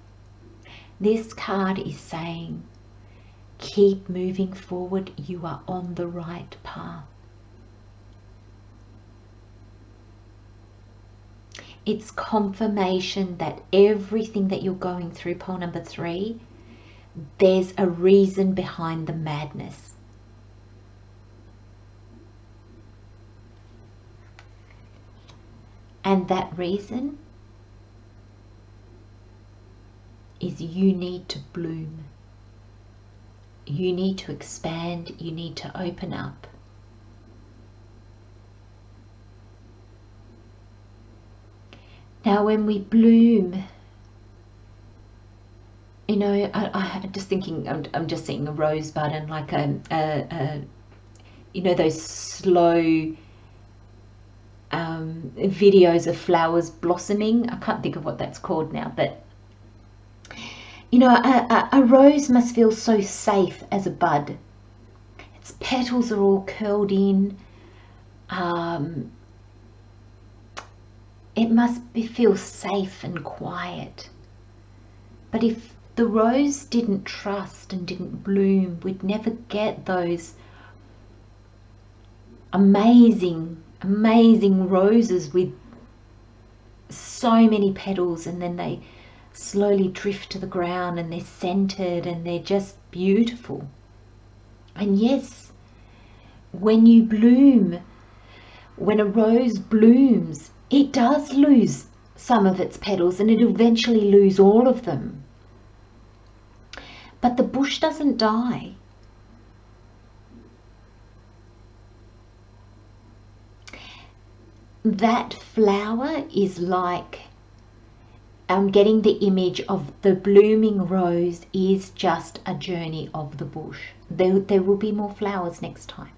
This card is saying, keep moving forward, you are on the right path. It's confirmation that everything that you're going through, pole number 3, there's a reason behind the madness. And that reason is you need to bloom. You need to expand, you need to open up. Now when we bloom, you know, I'm just thinking, I'm just seeing a rosebud and like you know, those slow videos of flowers blossoming. I can't think of what that's called now, but you know, a rose must feel so safe as a bud. Its petals are all curled in. It must feel safe and quiet. But if the rose didn't trust and didn't bloom, we'd never get those amazing, amazing roses with so many petals, and then they slowly drift to the ground and they're scented and they're just beautiful. And yes, when you bloom, when a rose blooms, it does lose some of its petals and it eventually lose all of them. But the bush doesn't die. That flower is like, I'm getting the image of the blooming rose is just a journey of the bush. There will be more flowers next time.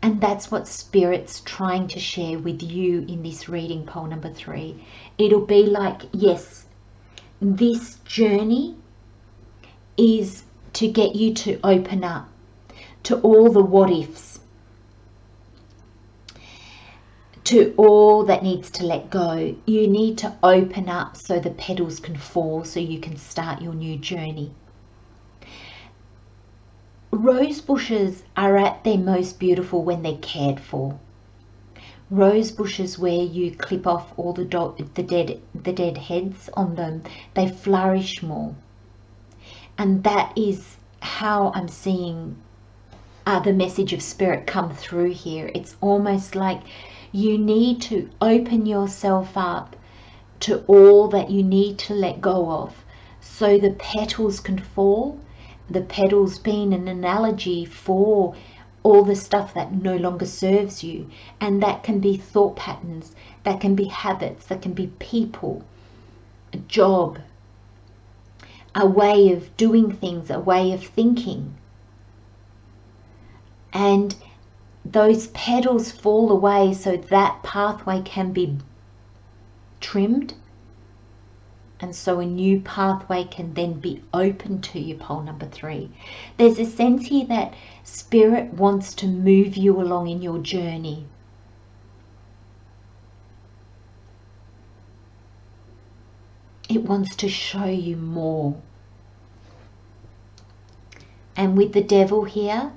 And that's what Spirit's trying to share with you in this reading, pole number 3. It'll be like, yes, This journey is to get you to open up to all the what ifs, to all that needs to let go. You need to open up so the petals can fall, so you can start your new journey. Rose bushes are at their most beautiful when they're cared for. Rose bushes, where you clip off all the dead heads on them, they flourish more. And that is how I'm seeing the message of spirit come through here. It's almost like you need to open yourself up to all that you need to let go of, so the petals can fall. The petals being an analogy for all the stuff that no longer serves you, and that can be thought patterns, that can be habits, that can be people, a job, a way of doing things, a way of thinking. And those petals fall away so that pathway can be trimmed, and so a new pathway can then be open to you, pole number 3. There's a sense here that spirit wants to move you along in your journey. It wants to show you more. And with the devil here,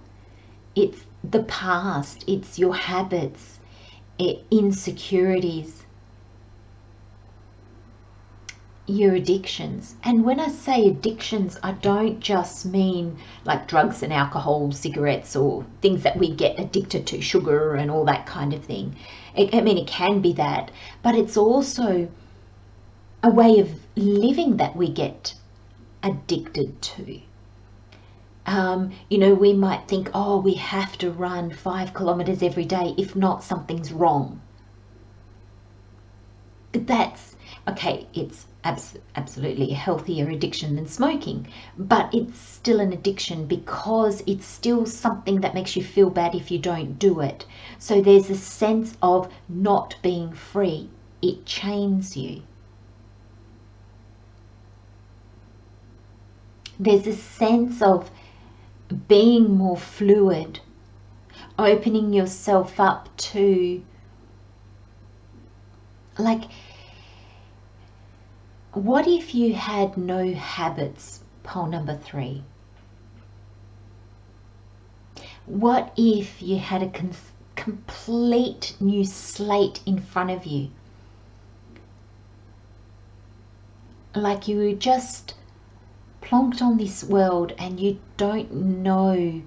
it's the past, it's your habits, insecurities, your addictions. And when I say addictions, I don't just mean like drugs and alcohol, cigarettes, or things that we get addicted to, sugar and all that kind of thing. I mean, it can be that, but it's also a way of living that we get addicted to. You know, we might think, oh, we have to run 5 kilometers every day. If not, something's wrong. That's okay. It's absolutely a healthier addiction than smoking, but it's still an addiction because it's still something that makes you feel bad if you don't do it. So there's a sense of not being free. It chains you. There's a sense of being more fluid, opening yourself up to, like, what if you had no habits, pole number 3? What if you had a complete new slate in front of you? Like you were just plonked on this world and you don't know,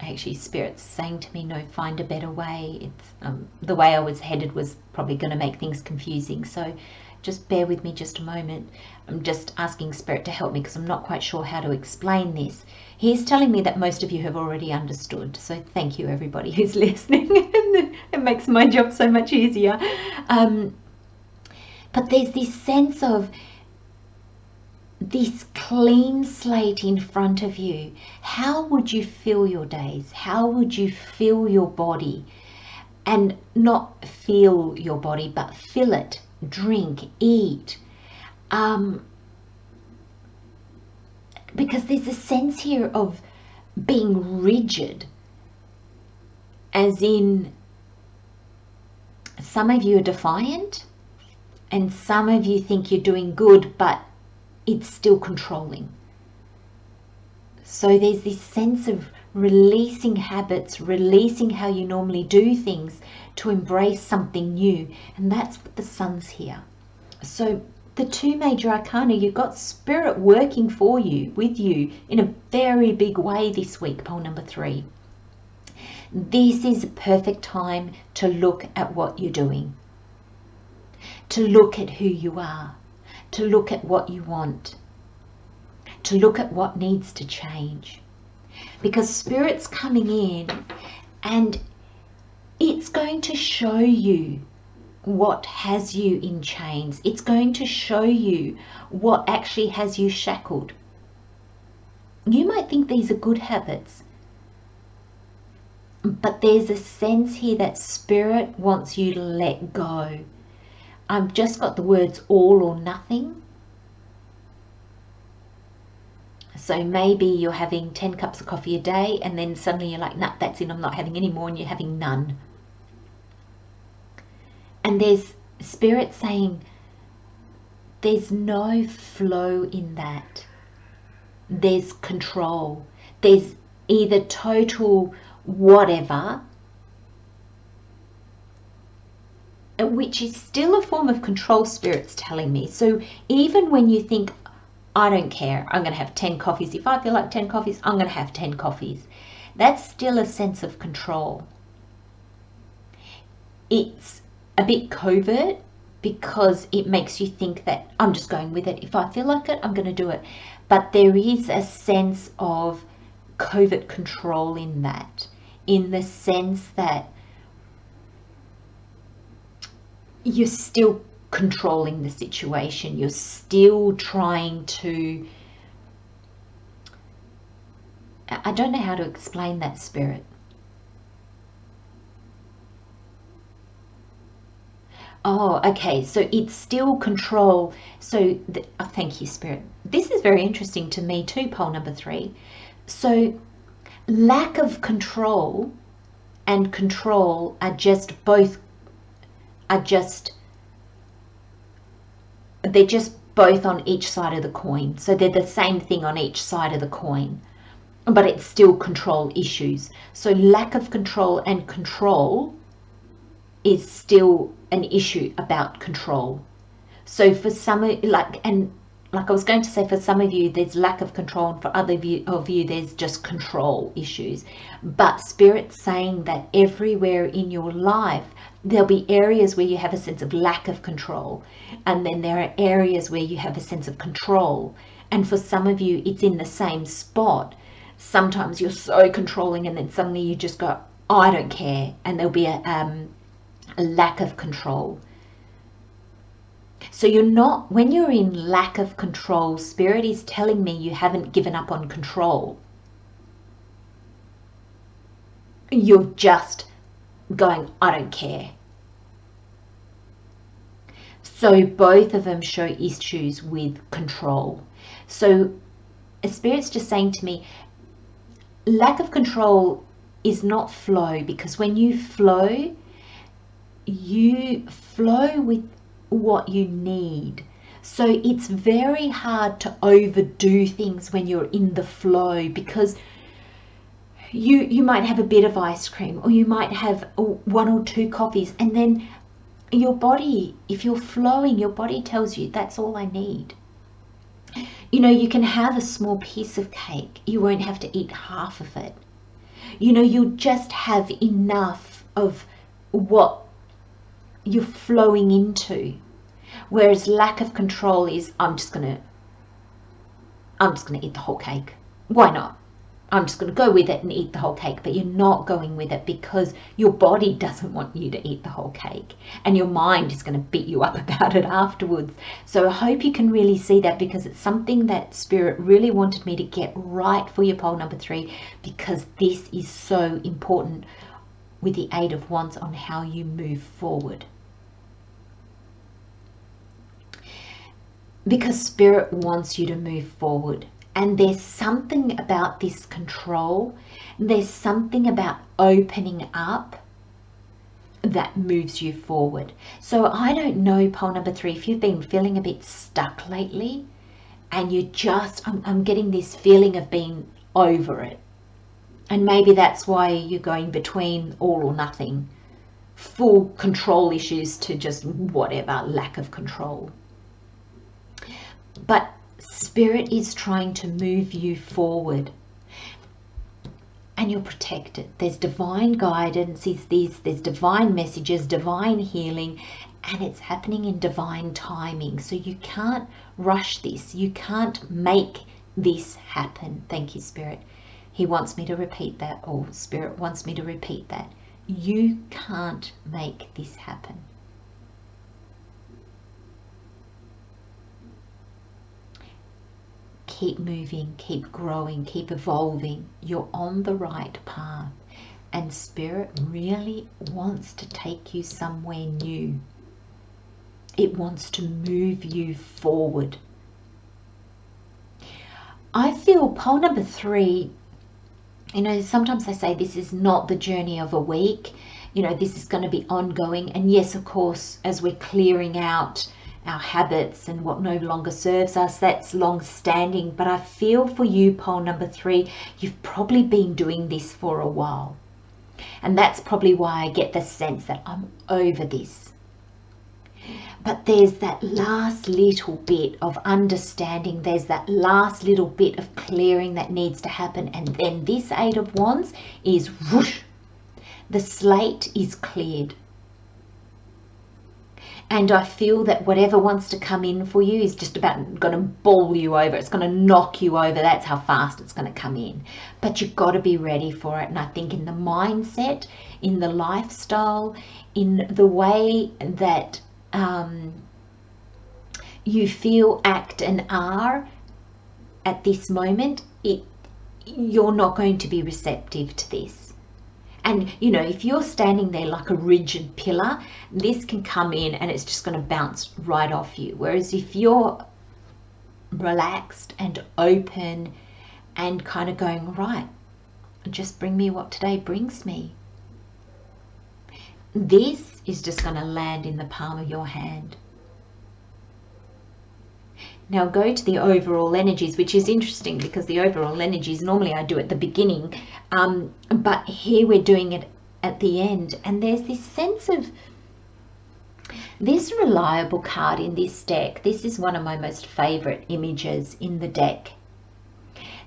actually Spirit's saying to me, no, find a better way. It's the way I was headed was probably going to make things confusing, so just bear with me just a moment. I'm just asking Spirit to help me because I'm not quite sure how to explain this. He's telling me that most of you have already understood, so thank you everybody who's listening. It makes my job so much easier. But there's this sense of this clean slate in front of you. How would you fill your days? How would you fill your body? And not feel your body, but fill it. Drink, eat. Because there's a sense here of being rigid. As in, some of you are defiant, and some of you think you're doing good, but it's still controlling. So there's this sense of releasing habits, releasing how you normally do things to embrace something new. And that's what the sun's here. So the 2 major arcana, you've got Spirit working for you, with you in a very big way this week, pole number 3. This is a perfect time to look at what you're doing, to look at who you are, to look at what you want, to look at what needs to change. Because Spirit's coming in and it's going to show you what has you in chains. It's going to show you what actually has you shackled. You might think these are good habits, but there's a sense here that Spirit wants you to let go I've just got the words all or nothing. So maybe you're having 10 cups of coffee a day and then suddenly you're like, nah, that's it, I'm not having any more, and you're having none. And there's Spirit saying there's no flow in that. There's control. There's either total whatever, which is still a form of control, Spirit's telling me. So even when you think, I don't care, I'm going to have 10 coffees. If I feel like 10 coffees, I'm going to have 10 coffees. That's still a sense of control. It's a bit covert because it makes you think that I'm just going with it. If I feel like it, I'm going to do it. But there is a sense of covert control in that, in the sense that you're still controlling the situation. You're still trying to, I don't know how to explain that, Spirit. Oh, okay, so it's still control. So, oh, thank you, Spirit. This is very interesting to me too, pole number 3. So, lack of control and control are just both, they're just both on each side of the coin. So they're the same thing on each side of the coin, but it's still control issues. So lack of control and control is still an issue about control. So for some, like I was going to say, for some of you there's lack of control, and for other of you there's just control issues. But Spirit's saying that everywhere in your life there'll be areas where you have a sense of lack of control, and then there are areas where you have a sense of control. And for some of you it's in the same spot. Sometimes you're so controlling and then suddenly you just go, oh, I don't care, and there'll be a lack of control. So you're not, when you're in lack of control, Spirit is telling me you haven't given up on control. You're just going, I don't care. So both of them show issues with control. So Spirit's just saying to me, lack of control is not flow, because when you flow with what you need. So it's very hard to overdo things when you're in the flow, because you might have a bit of ice cream, or you might have 1 or 2 coffees, and then your body, if you're flowing, your body tells you that's all I need. You know, you can have a small piece of cake, you won't have to eat half of it. You know, you'll just have enough of what you're flowing into. Whereas lack of control is, I'm just gonna eat the whole cake. Why not? I'm just gonna go with it and eat the whole cake. But you're not going with it because your body doesn't want you to eat the whole cake, and your mind is going to beat you up about it afterwards. So I hope you can really see that, because it's something that Spirit really wanted me to get right for your pole number 3, because this is so important with the 8 of Wands on how you move forward. Because Spirit wants you to move forward, and there's something about this control, there's something about opening up that moves you forward. So I don't know, pole number 3, if you've been feeling a bit stuck lately, and you just, I'm getting this feeling of being over it, and maybe that's why you're going between all or nothing, full control issues to just whatever, lack of control. But Spirit is trying to move you forward, and you're protected. There's divine guidance, there's divine messages, divine healing, and it's happening in divine timing. So you can't rush this. You can't make this happen. Thank you, Spirit. He wants me to repeat that, or Spirit wants me to repeat that. You can't make this happen. Keep moving, keep growing, keep evolving. You're on the right path, and Spirit really wants to take you somewhere new. It wants to move you forward. I feel pole number 3, you know, sometimes I say this is not the journey of a week. You know, this is going to be ongoing. And yes, of course, as we're clearing out our habits and what no longer serves us, that's long standing. But I feel for you, pole number 3, you've probably been doing this for a while. And that's probably why I get the sense that I'm over this. But there's that last little bit of understanding. There's that last little bit of clearing that needs to happen. And then this 8 of Wands is whoosh. The slate is cleared. And I feel that whatever wants to come in for you is just about going to bowl you over. It's going to knock you over. That's how fast it's going to come in. But you've got to be ready for it. And I think in the mindset, in the lifestyle, in the way that you feel, act and are at this moment, you're not going to be receptive to this. And you know, if you're standing there like a rigid pillar, this can come in and it's just going to bounce right off you. Whereas if you're relaxed and open and kind of going, right, just bring me what today brings me, this is just going to land in the palm of your hand. Now go to the overall energies, which is interesting because the overall energies normally I do at the beginning, but here we're doing it at the end. And there's this sense of this reliable card in this deck. This is one of my most favorite images in the deck.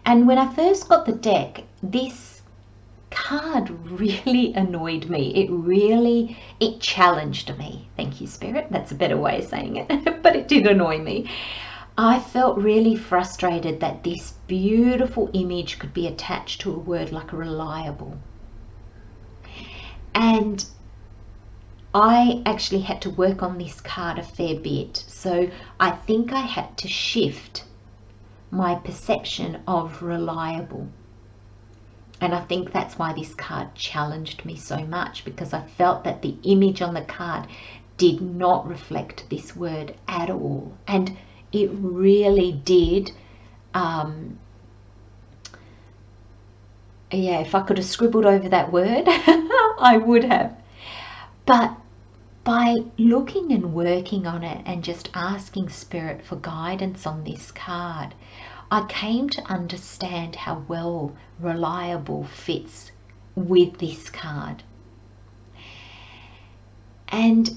And when I first got the deck, this card really annoyed me. It challenged me. Thank you, Spirit. That's a better way of saying it. But it did annoy me. I felt really frustrated that this beautiful image could be attached to a word like reliable. And I actually had to work on this card a fair bit. So I think I had to shift my perception of reliable. And I think that's why this card challenged me so much, because I felt that the image on the card did not reflect this word at all. And it really did. Yeah, if I could have scribbled over that word, I would have. But by looking and working on it and just asking Spirit for guidance on this card, I came to understand how well reliable fits with this card. And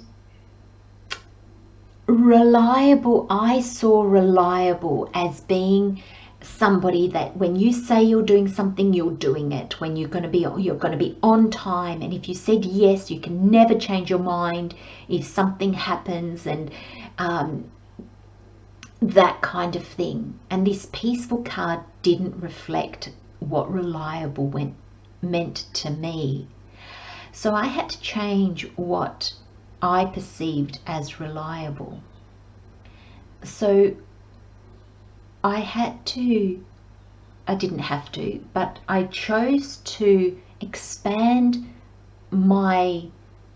reliable, I saw reliable as being somebody that when you say you're doing something, you're doing it. When you're going to be on time, and if you said yes, you can never change your mind if something happens, and that kind of thing. And this peaceful card didn't reflect what reliable meant to me. So I had to change what I perceived as reliable. So I didn't have to, but I chose to expand my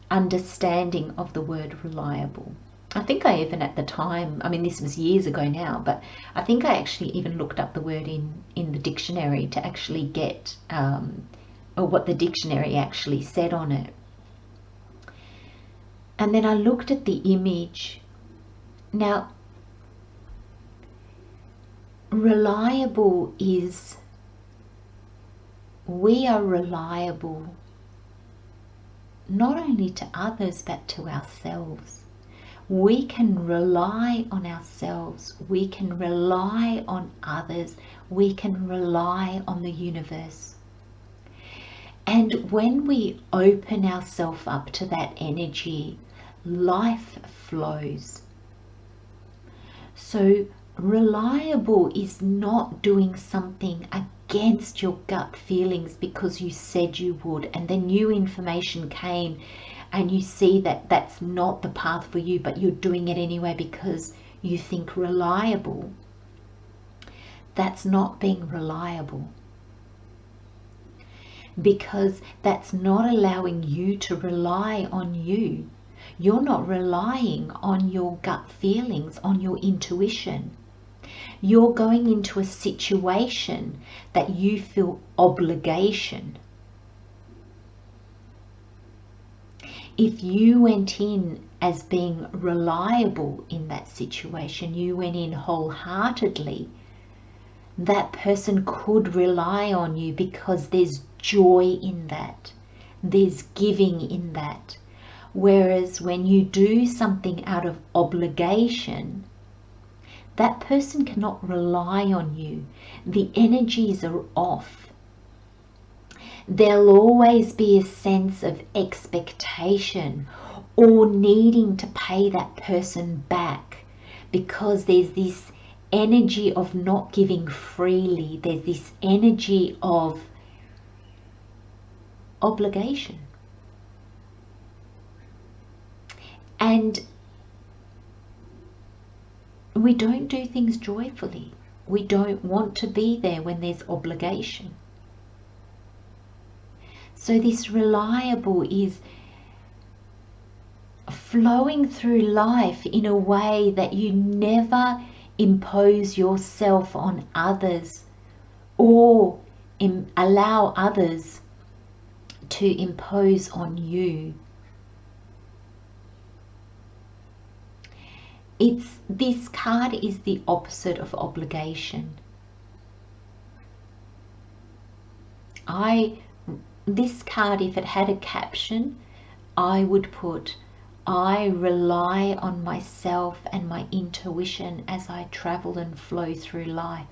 understanding of the word reliable. I think I even at the time, I mean this was years ago now, but I think I actually even looked up the word in the dictionary to actually get or what the dictionary actually said on it. And then I looked at the image. Now, reliable is, we are reliable not only to others but to ourselves. We can rely on ourselves, we can rely on others, we can rely on the universe. And when we open ourselves up to that energy, life flows. So reliable is not doing something against your gut feelings because you said you would, and then new information came and you see that that's not the path for you, but you're doing it anyway because you think reliable. That's not being reliable, because that's not allowing you to rely on you. You're not relying on your gut feelings, on your intuition. You're going into a situation that you feel obligation. If you went in as being reliable in that situation, you went in wholeheartedly, that person could rely on you because there's joy in that. There's giving in that. Whereas when you do something out of obligation, that person cannot rely on you. The energies are off. There'll always be a sense of expectation or needing to pay that person back because there's this energy of not giving freely. There's this energy of obligation. And we don't do things joyfully. We don't want to be there when there's obligation. So this reliable is flowing through life in a way that you never impose yourself on others or allow others to impose on you. This card is the opposite of obligation. This card, if it had a caption, I would put, I rely on myself and my intuition as I travel and flow through life.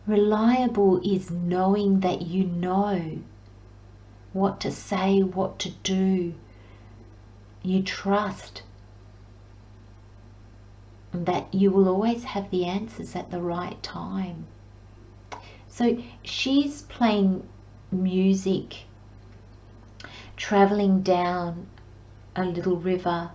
Reliable is knowing that you know what to say, what to do. You trust that you will always have the answers at the right time. So she's playing music, traveling down a little river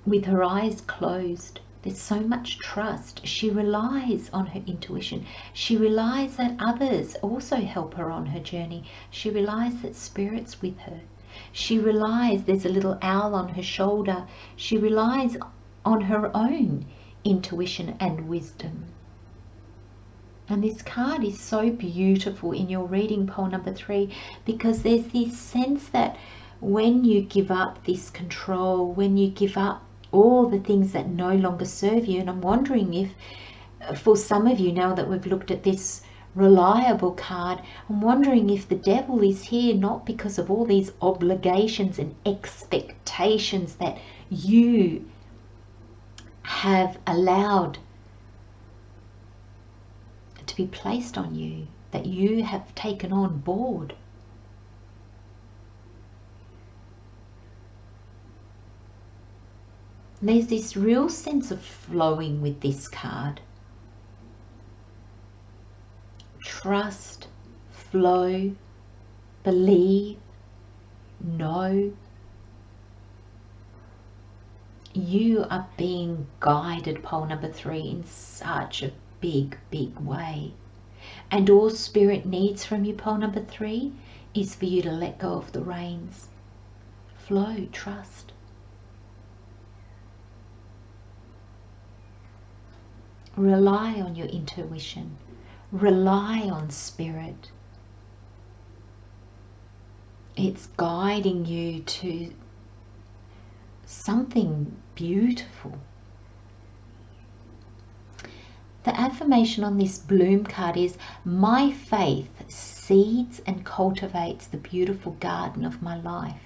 with her eyes closed. There's so much trust. She relies on her intuition. She relies that others also help her on her journey. She relies that Spirit's with her. She relies there's a little owl on her shoulder. She relies on her own intuition and wisdom. And this card is so beautiful in your reading, pole number 3, because there's this sense that when you give up this control, when you give up all the things that no longer serve you, and I'm wondering if for some of you, now that we've looked at this reliable card, I'm wondering if the devil is here not because of all these obligations and expectations that you have allowed to be placed on you, that you have taken on board. There's this real sense of flowing with this card. Trust, flow, believe, know. You are being guided, pole number 3, in such a big, big way. And all Spirit needs from you, pole number 3, is for you to let go of the reins. Flow, trust. Rely on your intuition. Rely on Spirit. It's guiding you to something beautiful. The affirmation on this bloom card is, my faith seeds and cultivates the beautiful garden of my life.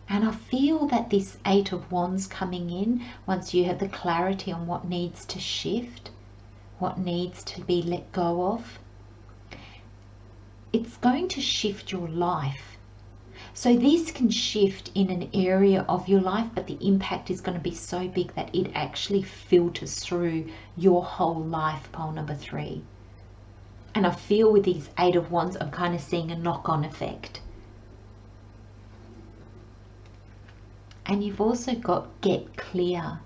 And I feel that this 8 of Wands coming in, once you have the clarity on what needs to shift, what needs to be let go of, it's going to shift your life. So this can shift in an area of your life, but the impact is going to be so big that it actually filters through your whole life, pole number 3. And I feel with these 8 of Wands, I'm kind of seeing a knock-on effect. And you've also got get clear.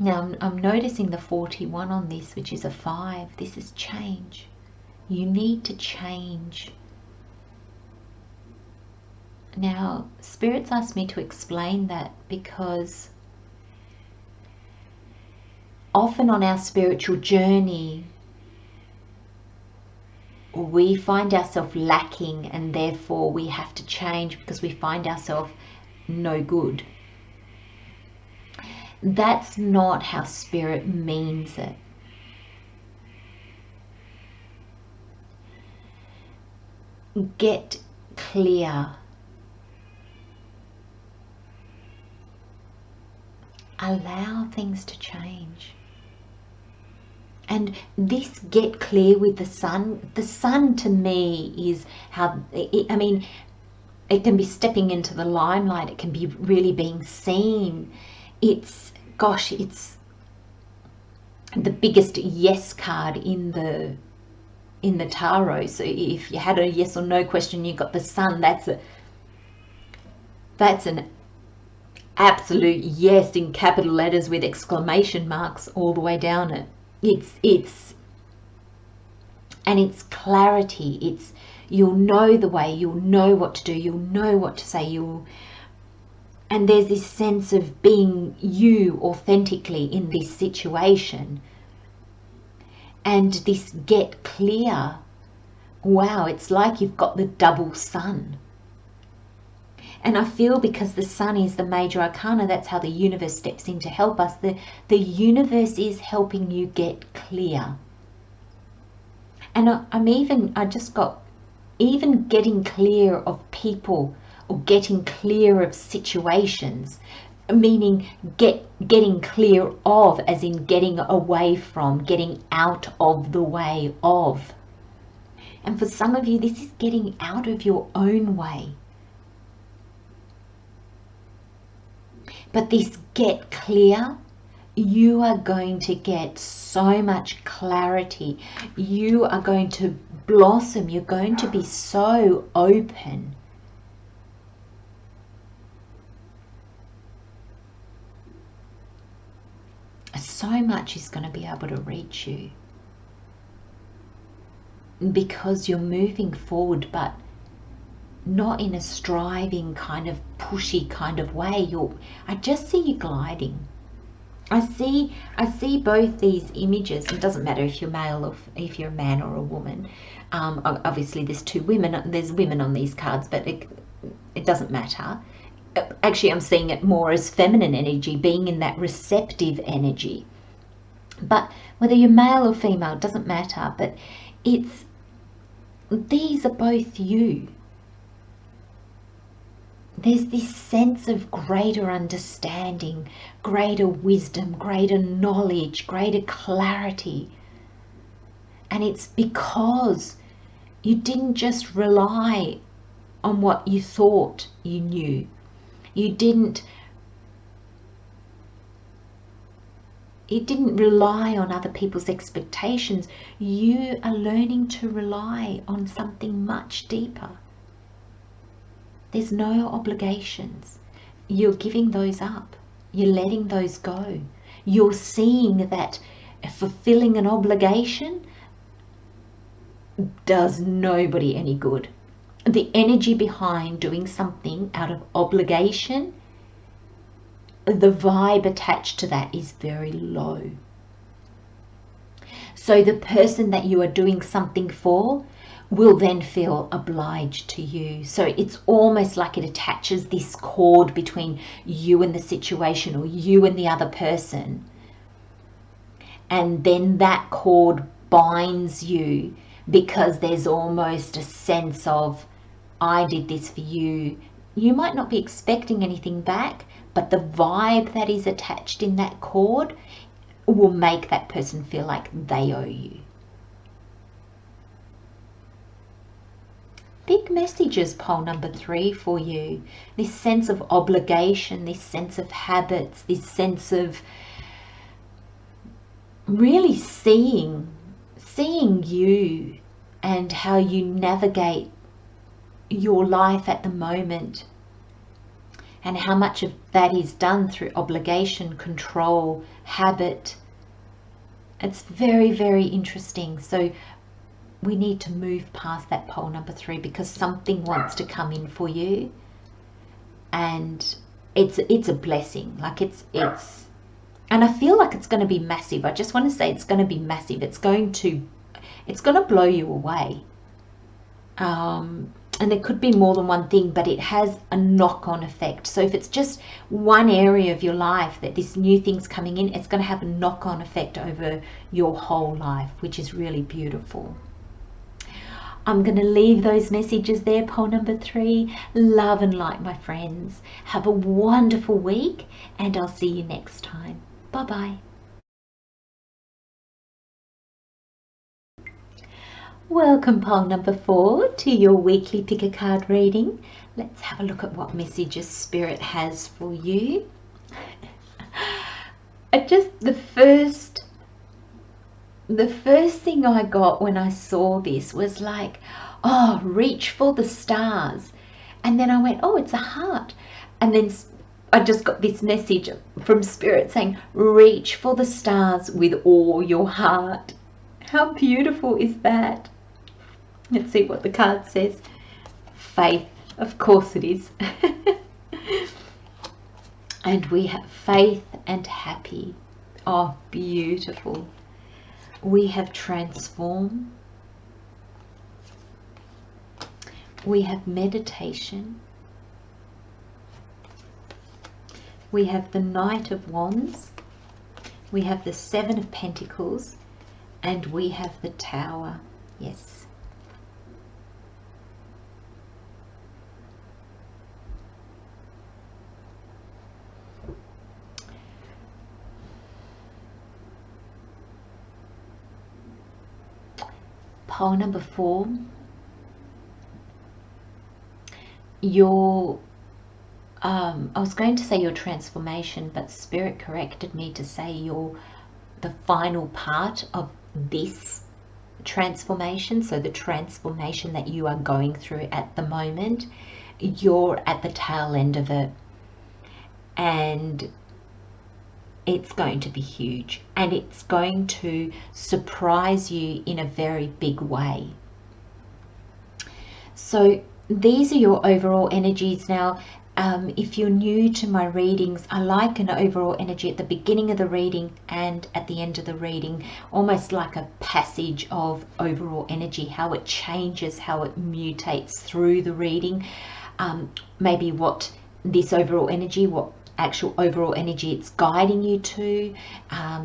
Now I'm noticing the 41 on this, which is a 5. This is change. You need to change. Now, Spirit's asked me to explain that because often on our spiritual journey, we find ourselves lacking, and therefore we have to change because we find ourselves no good. That's not how Spirit means it. Get clear. Allow things to change. And this get clear with the sun to me is how, I mean, it can be stepping into the limelight. It can be really being seen. It's, gosh, it's the biggest yes card in the tarot. So if you had a yes or no question, you got the sun. That's an absolute yes in capital letters with exclamation marks all the way down it. It's clarity. It's, you'll know the way, you'll know what to do, you'll know what to say, and there's this sense of being you authentically in this situation. And this get clear, wow, it's like you've got the double sun. And I feel because the sun is the major arcana, that's how the universe steps in to help us. The universe is helping you get clear. And I just got even getting clear of people, or getting clear of situations, meaning getting clear of, as in getting away from, getting out of the way of. And for some of you, this is getting out of your own way. But this get clear, you are going to get so much clarity. You are going to blossom. You're going to be so open. So much is going to be able to reach you. Because you're moving forward, but not in a striving kind of pushy kind of way. I just see you gliding. I see both these images. It doesn't matter if you're male or if you're a man or a woman. Obviously there's two women. There's women on these cards, but it doesn't matter. Actually, I'm seeing it more as feminine energy, being in that receptive energy. But whether you're male or female, it doesn't matter. But these are both you. There's this sense of greater understanding, greater wisdom, greater knowledge, greater clarity. And it's because you didn't just rely on what you thought you knew. You didn't rely on other people's expectations. You are learning to rely on something much deeper. There's no obligations. You're giving those up. You're letting those go. You're seeing that fulfilling an obligation does nobody any good. The energy behind doing something out of obligation, the vibe attached to that is very low. So the person that you are doing something for will then feel obliged to you. So it's almost like it attaches this cord between you and the situation, or you and the other person. And then that cord binds you because there's almost a sense of, I did this for you. You might not be expecting anything back, but the vibe that is attached in that cord will make that person feel like they owe you. Big messages, pole number 3 for you. This sense of obligation, this sense of habits, this sense of really seeing you and how you navigate your life at the moment, and how much of that is done through obligation, control, habit. It's very, very interesting. So we need to move past that pole number 3, because something wants to come in for you, and it's a blessing. Like it's and I feel like it's going to be massive. I just want to say it's going to be massive. It's going to blow you away. And there could be more than one thing, but it has a knock-on effect. So if it's just one area of your life that this new thing's coming in, it's going to have a knock-on effect over your whole life, which is really beautiful. I'm going to leave those messages there, pole number 3. Love and light, my friends. Have a wonderful week, and I'll see you next time. Bye-bye. Welcome, pole number 4, to your weekly pick a card reading. Let's have a look at what messages Spirit has for you. The first thing I got when I saw this was like, oh, reach for the stars. And then I went, oh, it's a heart. And then I just got this message from Spirit saying, reach for the stars with all your heart. How beautiful is that? Let's see what the card says. Faith. Of course it is. And we have faith and happy. Oh, beautiful. We have transform. We have meditation. We have the Knight of Wands. We have the 7 of Pentacles. And we have the Tower. Yes. Pole number 4, I was going to say your transformation, but Spirit corrected me to say the final part of this transformation. So the transformation that you are going through at the moment, you're at the tail end of it, and it's going to be huge, and it's going to surprise you in a very big way. So these are your overall energies. Now, if you're new to my readings, I like an overall energy at the beginning of the reading and at the end of the reading, almost like a passage of overall energy, how it changes, how it mutates through the reading. Maybe what this overall energy, what actual overall energy it's guiding you to,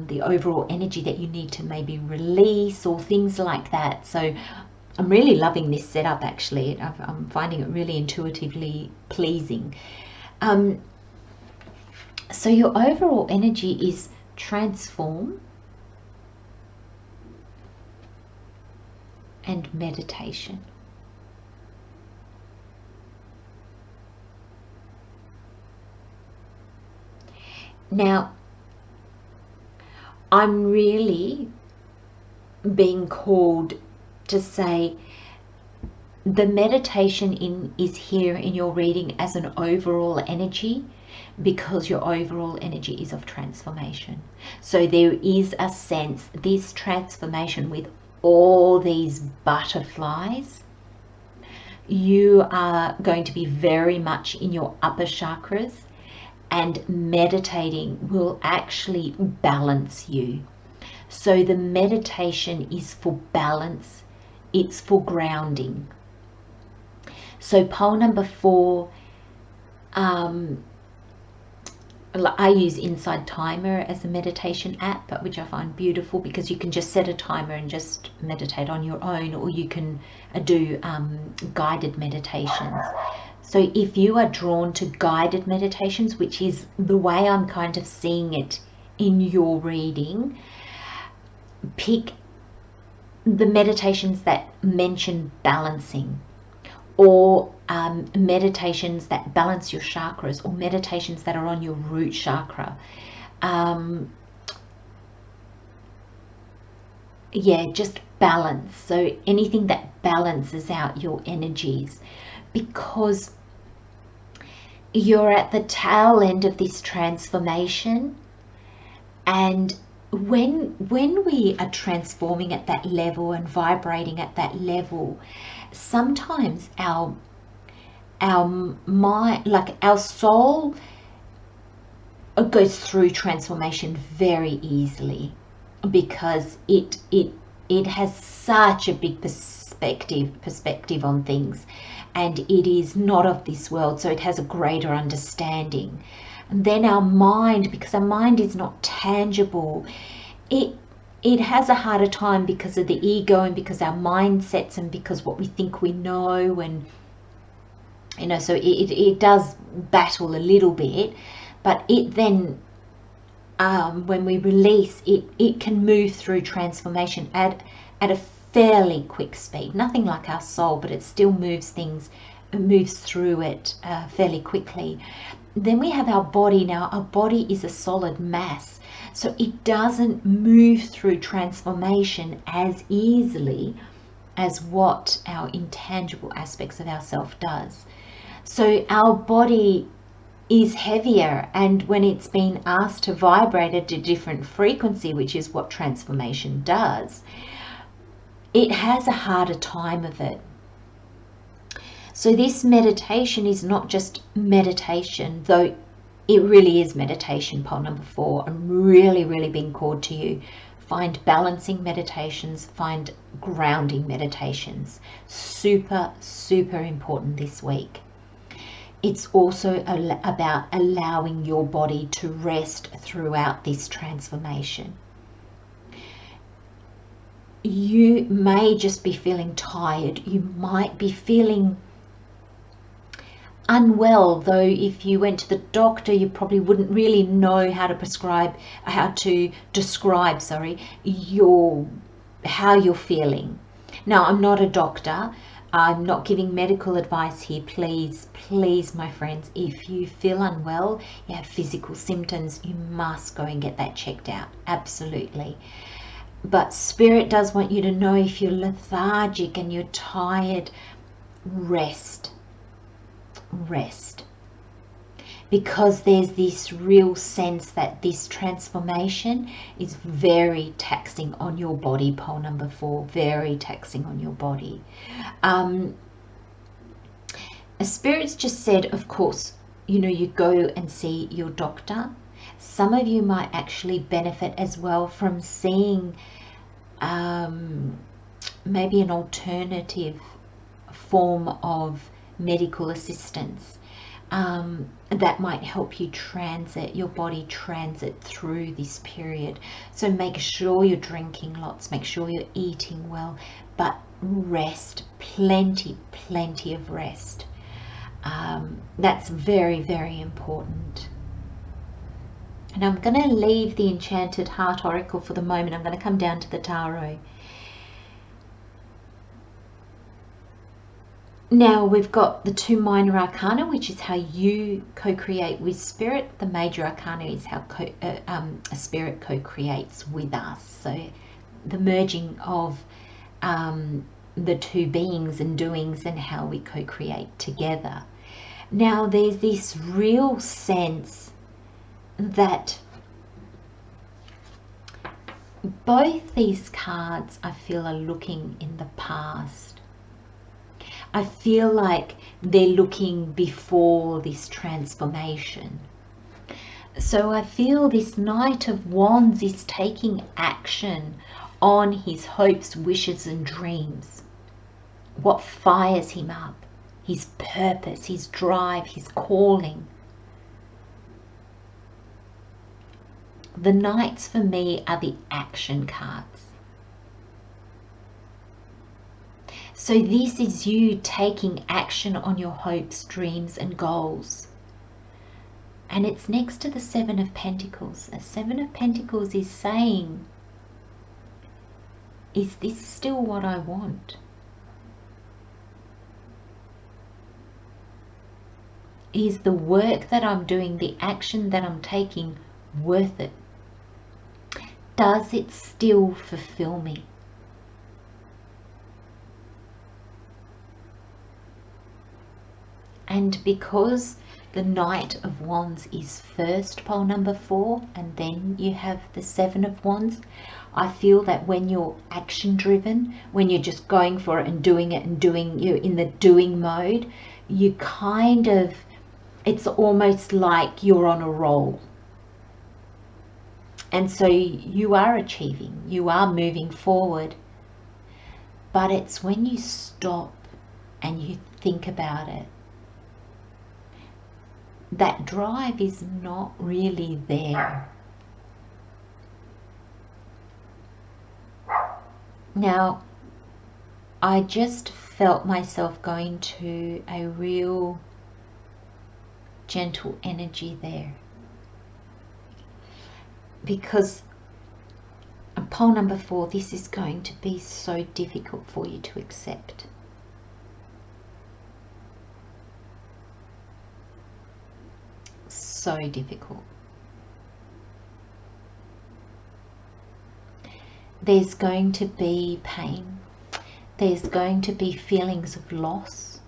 the overall energy that you need to maybe release, or things like that. So I'm really loving this setup, actually. I'm finding it really intuitively pleasing. So your overall energy is transform and meditation. Now, I'm really being called to say the meditation is here in your reading as an overall energy, because your overall energy is of transformation. So there is a sense, this transformation with all these butterflies, you are going to be very much in your upper chakras, and meditating will actually balance you. So the meditation is for balance, it's for grounding. So pole number 4, I use Inside Timer as a meditation app, which I find beautiful, because you can just set a timer and just meditate on your own, or you can do guided meditations. So if you are drawn to guided meditations, which is the way I'm kind of seeing it in your reading, pick the meditations that mention balancing, or meditations that balance your chakras, or meditations that are on your root chakra. Yeah, just balance. So anything that balances out your energies, because you're at the tail end of this transformation, and when we are transforming at that level and vibrating at that level, sometimes our mind, like our soul, goes through transformation very easily, because it has such a big perspective on things, and it is not of this world, so it has a greater understanding. And then our mind, because our mind is not tangible, it has a harder time because of the ego, and because our mindsets, and because what we think we know, and so it does battle a little bit. But it then, when we release it, it can move through transformation at a fairly quick speed. Nothing like our soul, but it still moves through it fairly quickly. Then we have our body. Now, our body is a solid mass, so it doesn't move through transformation as easily as what our intangible aspects of ourself does. So our body is heavier, and when it's been asked to vibrate at a different frequency, which is what transformation does, it has a harder time of it. So this meditation is not just meditation, though it really is meditation. Pole number 4, I'm really being called to you. Find balancing meditations, find grounding meditations. Super important this week. It's also about allowing your body to rest throughout this transformation. You may just be feeling tired. You might be feeling unwell, though if you went to the doctor, you probably wouldn't really know how to describe how you're feeling. Now, I'm not a doctor. I'm not giving medical advice here. Please, my friends, if you feel unwell, you have physical symptoms, you must go and get that checked out. Absolutely. But Spirit does want you to know, if you're lethargic and you're tired, rest. Because there's this real sense that this transformation is very taxing on your body. Pole number 4, very taxing on your body. Spirit's just said, of course, you go and see your doctor. Some of you might actually benefit as well from seeing maybe an alternative form of medical assistance that might help you your body transit through this period. So make sure you're drinking lots, make sure you're eating well, but rest, plenty of rest. That's very important. And I'm going to leave the Enchanted Heart Oracle for the moment. I'm going to come down to the Tarot. Now we've got the 2 minor arcana, which is how you co-create with Spirit. The major arcana is how Spirit co-creates with us. So the merging of the 2 beings and doings, and how we co-create together. Now there's this real sense that both these cards, I feel, are looking in the past. I feel like they're looking before this transformation. So I feel this Knight of Wands is taking action on his hopes, wishes and dreams. What fires him up? His purpose, his drive, his calling. The Knights for me are the action cards. So this is you taking action on your hopes, dreams and goals. And it's next to the 7 of Pentacles. A 7 of Pentacles is saying, is this still what I want? Is the work that I'm doing, the action that I'm taking, worth it? Does it still fulfill me? And because the Knight of Wands is first, pole number 4, and then you have the Seven of Wands. I feel that when you're action driven, when you're just going for it and doing it and doing, you're in the doing mode, you kind of, it's almost like you're on a roll. And so you are achieving, you are moving forward. But it's when you stop and you think about it, that drive is not really there. Now, I just felt myself going to a real gentle energy there. Because pole number 4, this is going to be so difficult for you to accept. So difficult. There's going to be pain. There's going to be feelings of loss.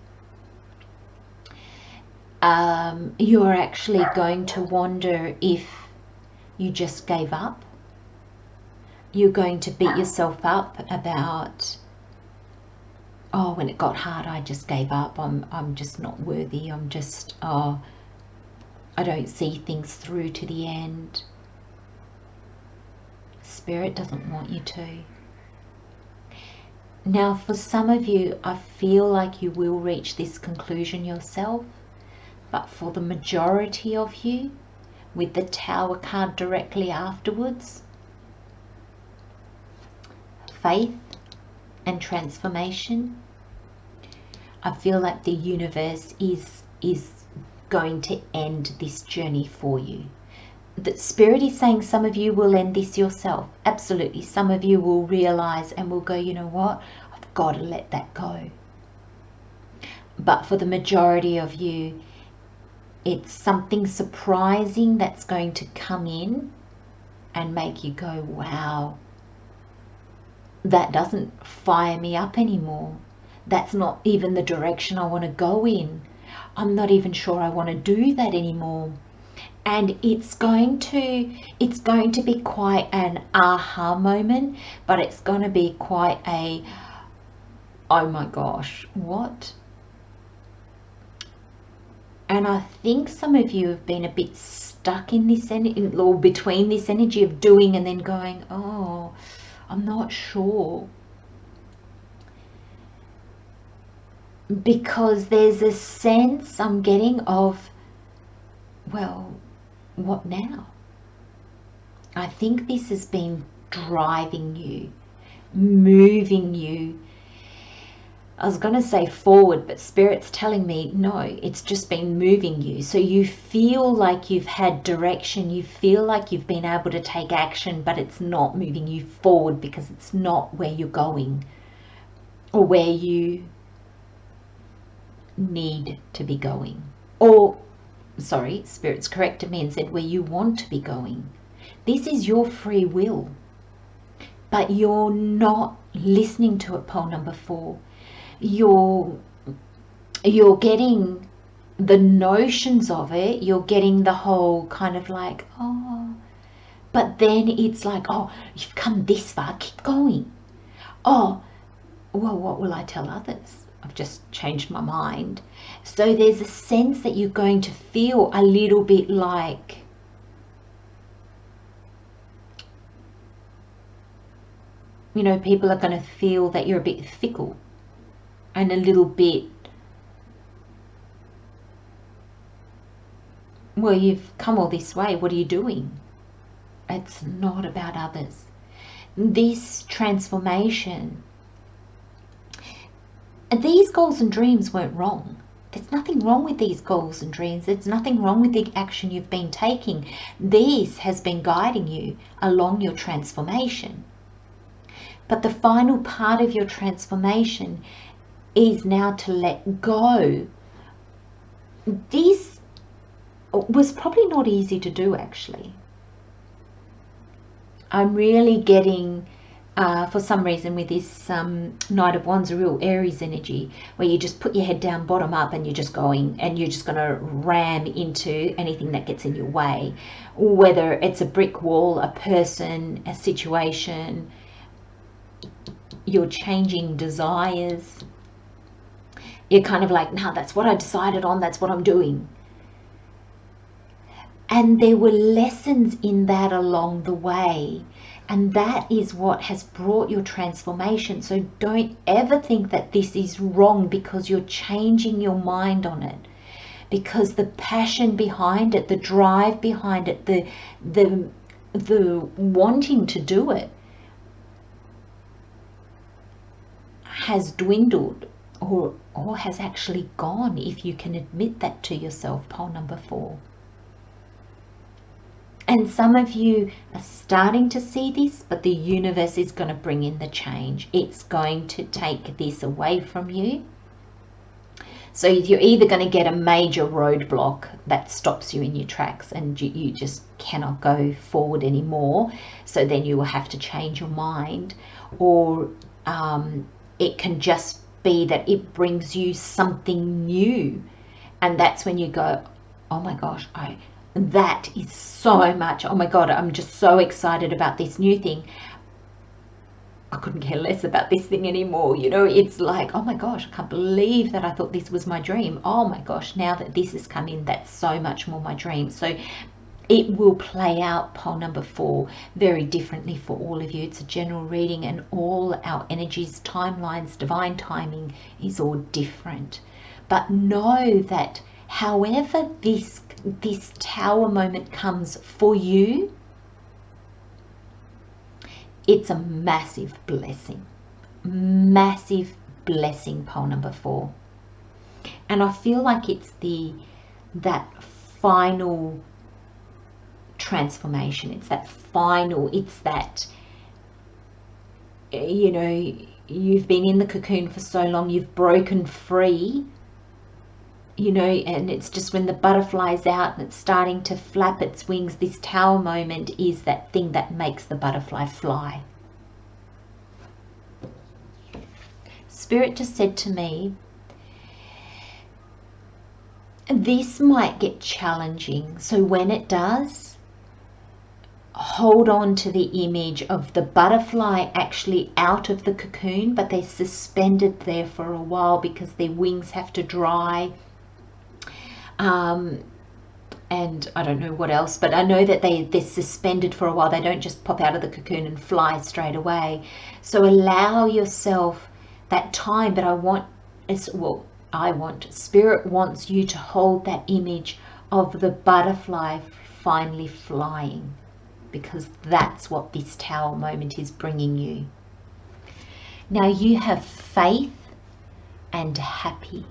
You're actually going to wonder if you just gave up. You're going to beat yourself up about, oh, when it got hard, I just gave up. I'm just not worthy. I'm just, oh, I don't see things through to the end. Spirit doesn't want you to. Now, for some of you, I feel like you will reach this conclusion yourself, but for the majority of you, with the Tower card directly afterwards, faith and transformation, I feel like the universe is going to end this journey for you. The Spirit is saying some of you will end this yourself. Absolutely. Some of you will realize and will go, you know what? I've got to let that go. But for the majority of you, it's something surprising that's going to come in and make you go, wow, that doesn't fire me up anymore. That's not even the direction I want to go in. I'm not even sure I want to do that anymore. And it's going to be quite an aha moment, but it's going to be quite a, oh my gosh, what? And I think some of you have been a bit stuck in this energy, or between this energy of doing and then going, oh, I'm not sure. Because there's a sense I'm getting of, well, what now? I think this has been driving you, moving you. I was going to say forward, but Spirit's telling me, no, it's just been moving you. So you feel like you've had direction, you feel like you've been able to take action, but it's not moving you forward because it's not where you're going or where you need to be going. Or, sorry, Spirit's corrected me and said where you want to be going. This is your free will, but you're not listening to it, pole number 4. You're getting the notions of it, you're getting the whole kind of like, oh, but then it's like, oh, you've come this far, keep going. Oh, well, what will I tell others? I've just changed my mind. So there's a sense that you're going to feel a little bit like, you know, people are going to feel that you're a bit fickle and a little bit, well, you've come all this way, what are you doing? It's not about others. This transformation, these goals and dreams weren't wrong. There's nothing wrong with these goals and dreams. There's nothing wrong with the action you've been taking. This has been guiding you along your transformation. But the final part of your transformation is now to let go. This was probably not easy to do, actually. I'm really getting for some reason with this Knight of Wands, a real Aries energy, where you just put your head down, bottom up, and you're just going, and you're just going to ram into anything that gets in your way, whether it's a brick wall, a person, a situation. You're changing desires. You're kind of like, no, that's what I decided on, that's what I'm doing. And there were lessons in that along the way. And that is what has brought your transformation. So don't ever think that this is wrong because you're changing your mind on it. Because the passion behind it, the drive behind it, the wanting to do it has dwindled or has actually gone, if you can admit that to yourself, pole number 4. And some of you are starting to see this, but the universe is going to bring in the change. It's going to take this away from you. So you're either going to get a major roadblock that stops you in your tracks and you just cannot go forward anymore. So then you will have to change your mind. Or it can just be that it brings you something new. And that's when you go, oh my gosh, that is so much, oh my God, I'm just so excited about this new thing. I couldn't care less about this thing anymore. You know, it's like, oh my gosh, I can't believe that I thought this was my dream. Oh my gosh, now that this has come in, that's so much more my dream. So it will play out, pole number 4, very differently for all of you. It's a general reading, and all our energies, timelines, divine timing is all different. But know that however this tower moment comes for you, it's a massive blessing. Massive blessing, pole number 4. And I feel like it's that final transformation. It's that you know, you've been in the cocoon for so long, you've broken free, you know, and it's just when the butterfly's out and it's starting to flap its wings, this tower moment is that thing that makes the butterfly fly. Spirit just said to me, this might get challenging. So when it does, hold on to the image of the butterfly actually out of the cocoon, but they're suspended there for a while because their wings have to dry. And I don't know what else, but I know that they're suspended for a while. They don't just pop out of the cocoon and fly straight away. So allow yourself that time. But Spirit wants you to hold that image of the butterfly finally flying, because that's what this tower moment is bringing you. Now you have faith and happy.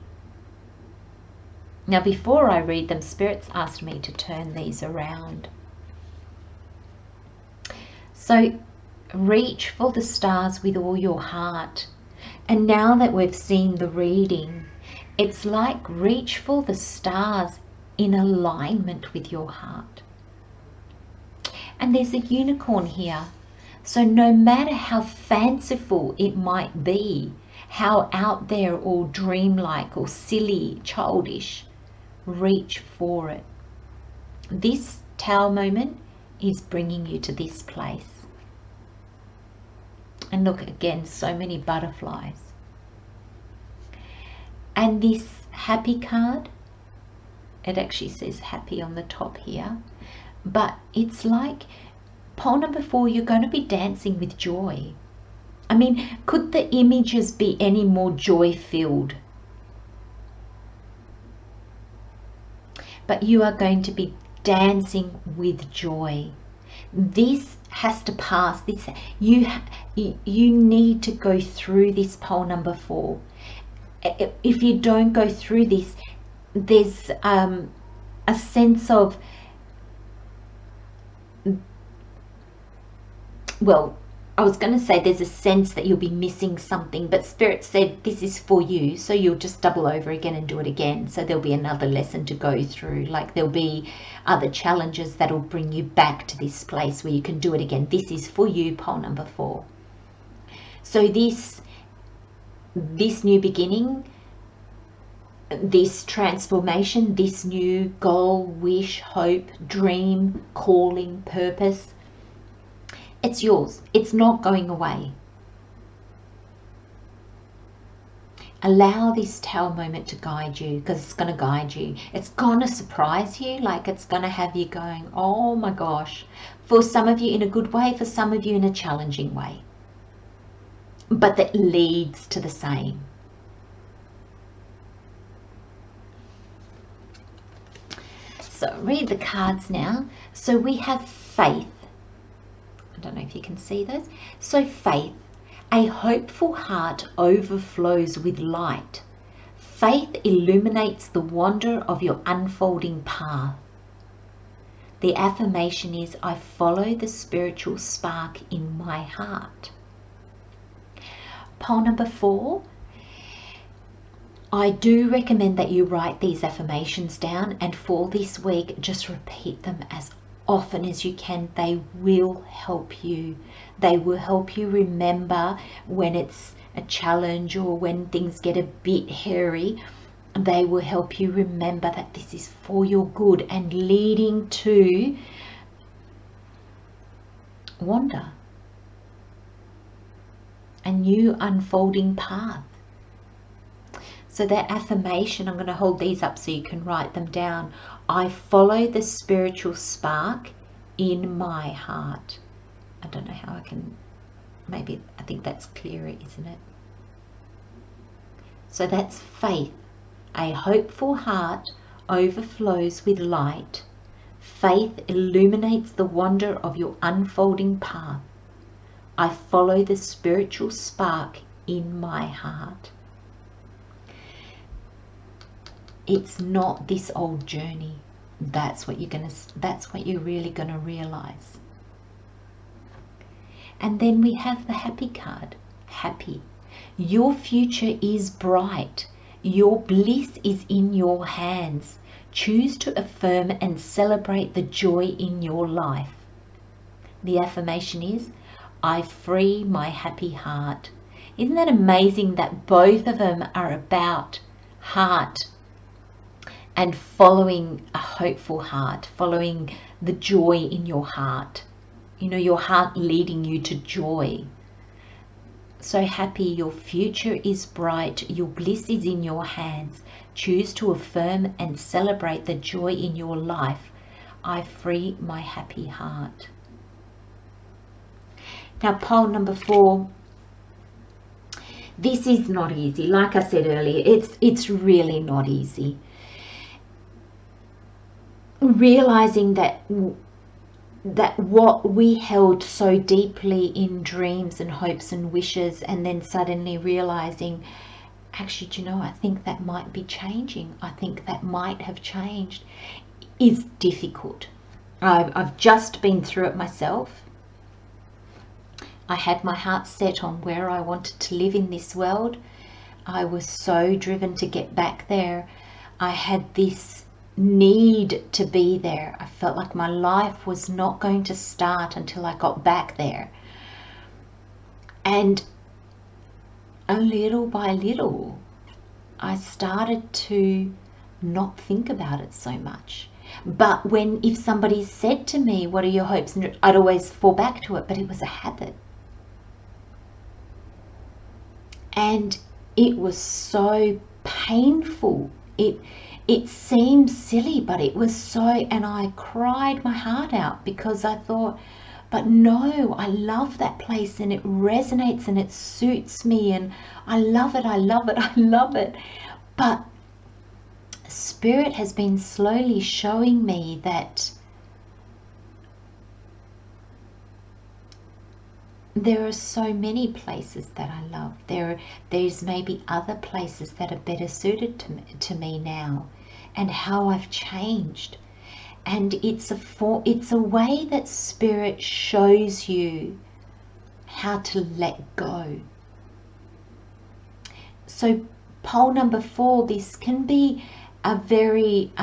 Now before I read them, Spirit's asked me to turn these around. So reach for the stars with all your heart. And now that we've seen the reading, it's like reach for the stars in alignment with your heart. And there's a unicorn here. So no matter how fanciful it might be, how out there or dreamlike or silly, childish, reach for it. This tower moment is bringing you to this place. And look, again, so many butterflies. And this happy card, it actually says happy on the top here, but it's like pole number 4, you're going to be dancing with joy. I mean, could the images be any more joy-filled? But you are going to be dancing with joy. This has to pass. You need to go through this, pole number 4. If you don't go through this, there's a sense of, well, I was going to say there's a sense that you'll be missing something, but Spirit said this is for you, so you'll just double over again and do it again. So there'll be another lesson to go through, like there'll be other challenges that'll bring you back to this place where you can do it again. This is for you, pole number 4. So this new beginning, this transformation, this new goal, wish, hope, dream, calling, purpose, it's yours. It's not going away. Allow this Tower moment to guide you, because it's going to guide you. It's going to surprise you, like it's going to have you going, oh my gosh. For some of you in a good way, for some of you in a challenging way. But that leads to the same. So read the cards now. So we have faith. I don't know if you can see those. So faith. A hopeful heart overflows with light. Faith illuminates the wonder of your unfolding path. The affirmation is, I follow the spiritual spark in my heart. Pole number 4. I do recommend that you write these affirmations down, and for this week, just repeat them as often as you can. They will help you. They will help you remember when it's a challenge or when things get a bit hairy. They will help you remember that this is for your good and leading to wonder, a new unfolding path. So that affirmation, I'm going to hold these up so you can write them down. I follow the spiritual spark in my heart. I don't know how I can, maybe, I think that's clearer, isn't it? So that's faith. A hopeful heart overflows with light. Faith illuminates the wonder of your unfolding path. I follow the spiritual spark in my heart. It's not this old journey. That's what you're really going to realize. And then we have the happy card. Happy. Your future is bright. Your bliss is in your hands. Choose to affirm and celebrate the joy in your life. The affirmation is, I free my happy heart. Isn't that amazing that both of them are about heart and following a hopeful heart, following the joy in your heart? You know, your heart leading you to joy. So happy, your future is bright, your bliss is in your hands. Choose to affirm and celebrate the joy in your life. I free my happy heart. Now, pole number 4. This is not easy. Like I said earlier, it's really not easy. Realizing that what we held so deeply in dreams and hopes and wishes, and then suddenly realizing, actually, do you know, I think that might be changing. I think that might have changed, is difficult. I've just been through it myself. I had my heart set on where I wanted to live in this world. I was so driven to get back there. I had this need to be there. I felt like my life was not going to start until I got back there. And a little by little, I started to not think about it so much. But if somebody said to me, what are your hopes? And I'd always fall back to it, but it was a habit. And it was so painful. It seemed silly, but it was so, and I cried my heart out because I thought, but no, I love that place and it resonates and it suits me and I love it, I love it, I love it. But Spirit has been slowly showing me that there are so many places that I love. There's maybe other places that are better suited to me now, and how I've changed. And it's a way that Spirit shows you how to let go. So pole number 4, this can be a very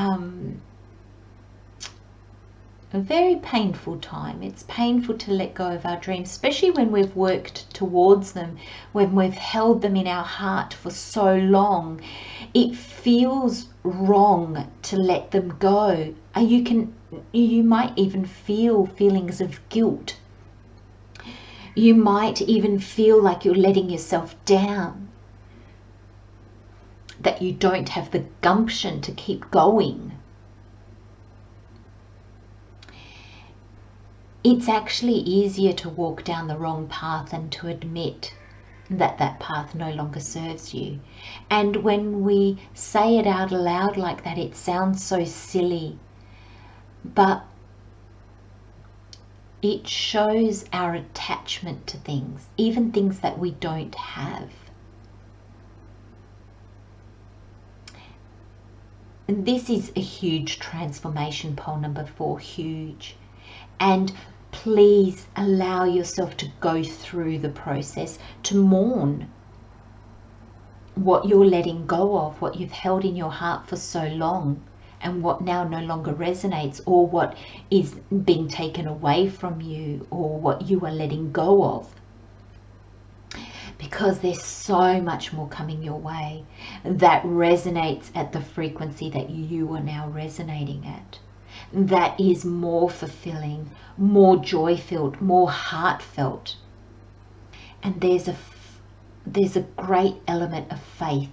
a very painful time. It's painful to let go of our dreams, especially when we've worked towards them, when we've held them in our heart for so long. It feels wrong to let them go. You might even feel feelings of guilt. You might even feel like you're letting yourself down, that you don't have the gumption to keep going. It's actually easier to walk down the wrong path than to admit that that path no longer serves you. And when we say it out loud like that, it sounds so silly, but it shows our attachment to things, even things that we don't have. And this is a huge transformation, pole number 4, huge. And please allow yourself to go through the process, to mourn what you're letting go of, what you've held in your heart for so long, and what now no longer resonates, or what is being taken away from you, or what you are letting go of. Because there's so much more coming your way that resonates at the frequency that you are now resonating at. That is more fulfilling, more joy-filled, more heartfelt. And there's a great element of faith.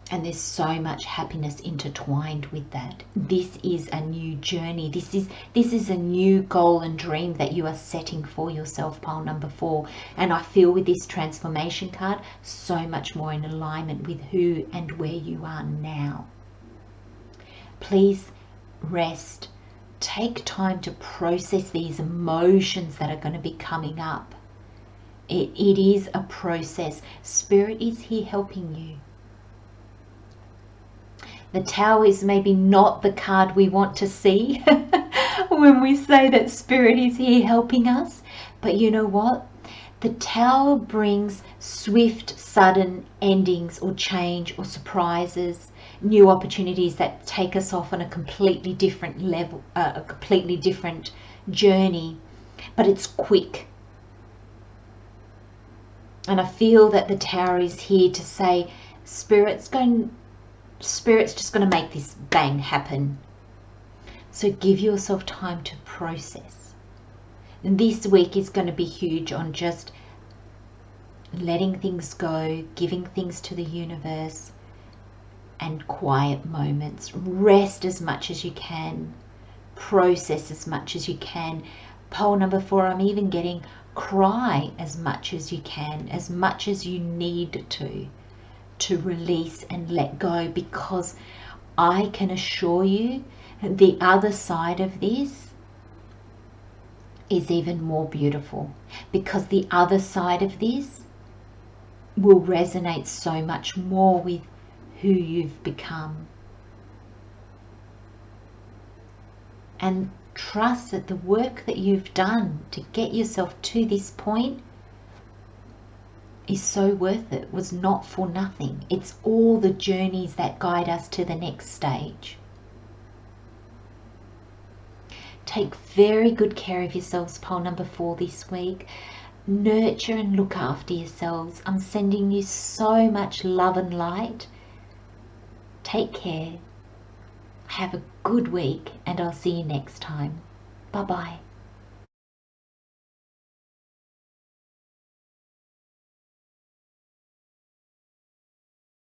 And there's so much happiness intertwined with that. This is a new journey. This is a new goal and dream that you are setting for yourself, pile number 4. And I feel with this transformation card, so much more in alignment with who and where you are now. Please rest. Take time to process these emotions that are going to be coming up. It is a process. Spirit is here helping you. The Tower is maybe not the card we want to see when we say that Spirit is here helping us. But you know what? The Tower brings swift, sudden endings or change or surprises, new opportunities that take us off on a completely different level, a completely different journey. But it's quick. And I feel that the Tower is here to say, Spirit's just going to make this bang happen. So give yourself time to process. And this week is going to be huge on just letting things go, giving things to the universe, and quiet moments. Rest as much as you can. Process as much as you can. Pole number 4, I'm even getting cry as much as you can, as much as you need to release and let go, because I can assure you the other side of this is even more beautiful, because the other side of this will resonate so much more with who you've become. And trust that the work that you've done to get yourself to this point is so worth it, was not for nothing. It's all the journeys that guide us to the next stage. Take very good care of yourselves, pile number 4, this week. Nurture and look after yourselves. I'm sending you so much love and light. Take care. Have a good week, and I'll see you next time. Bye-bye.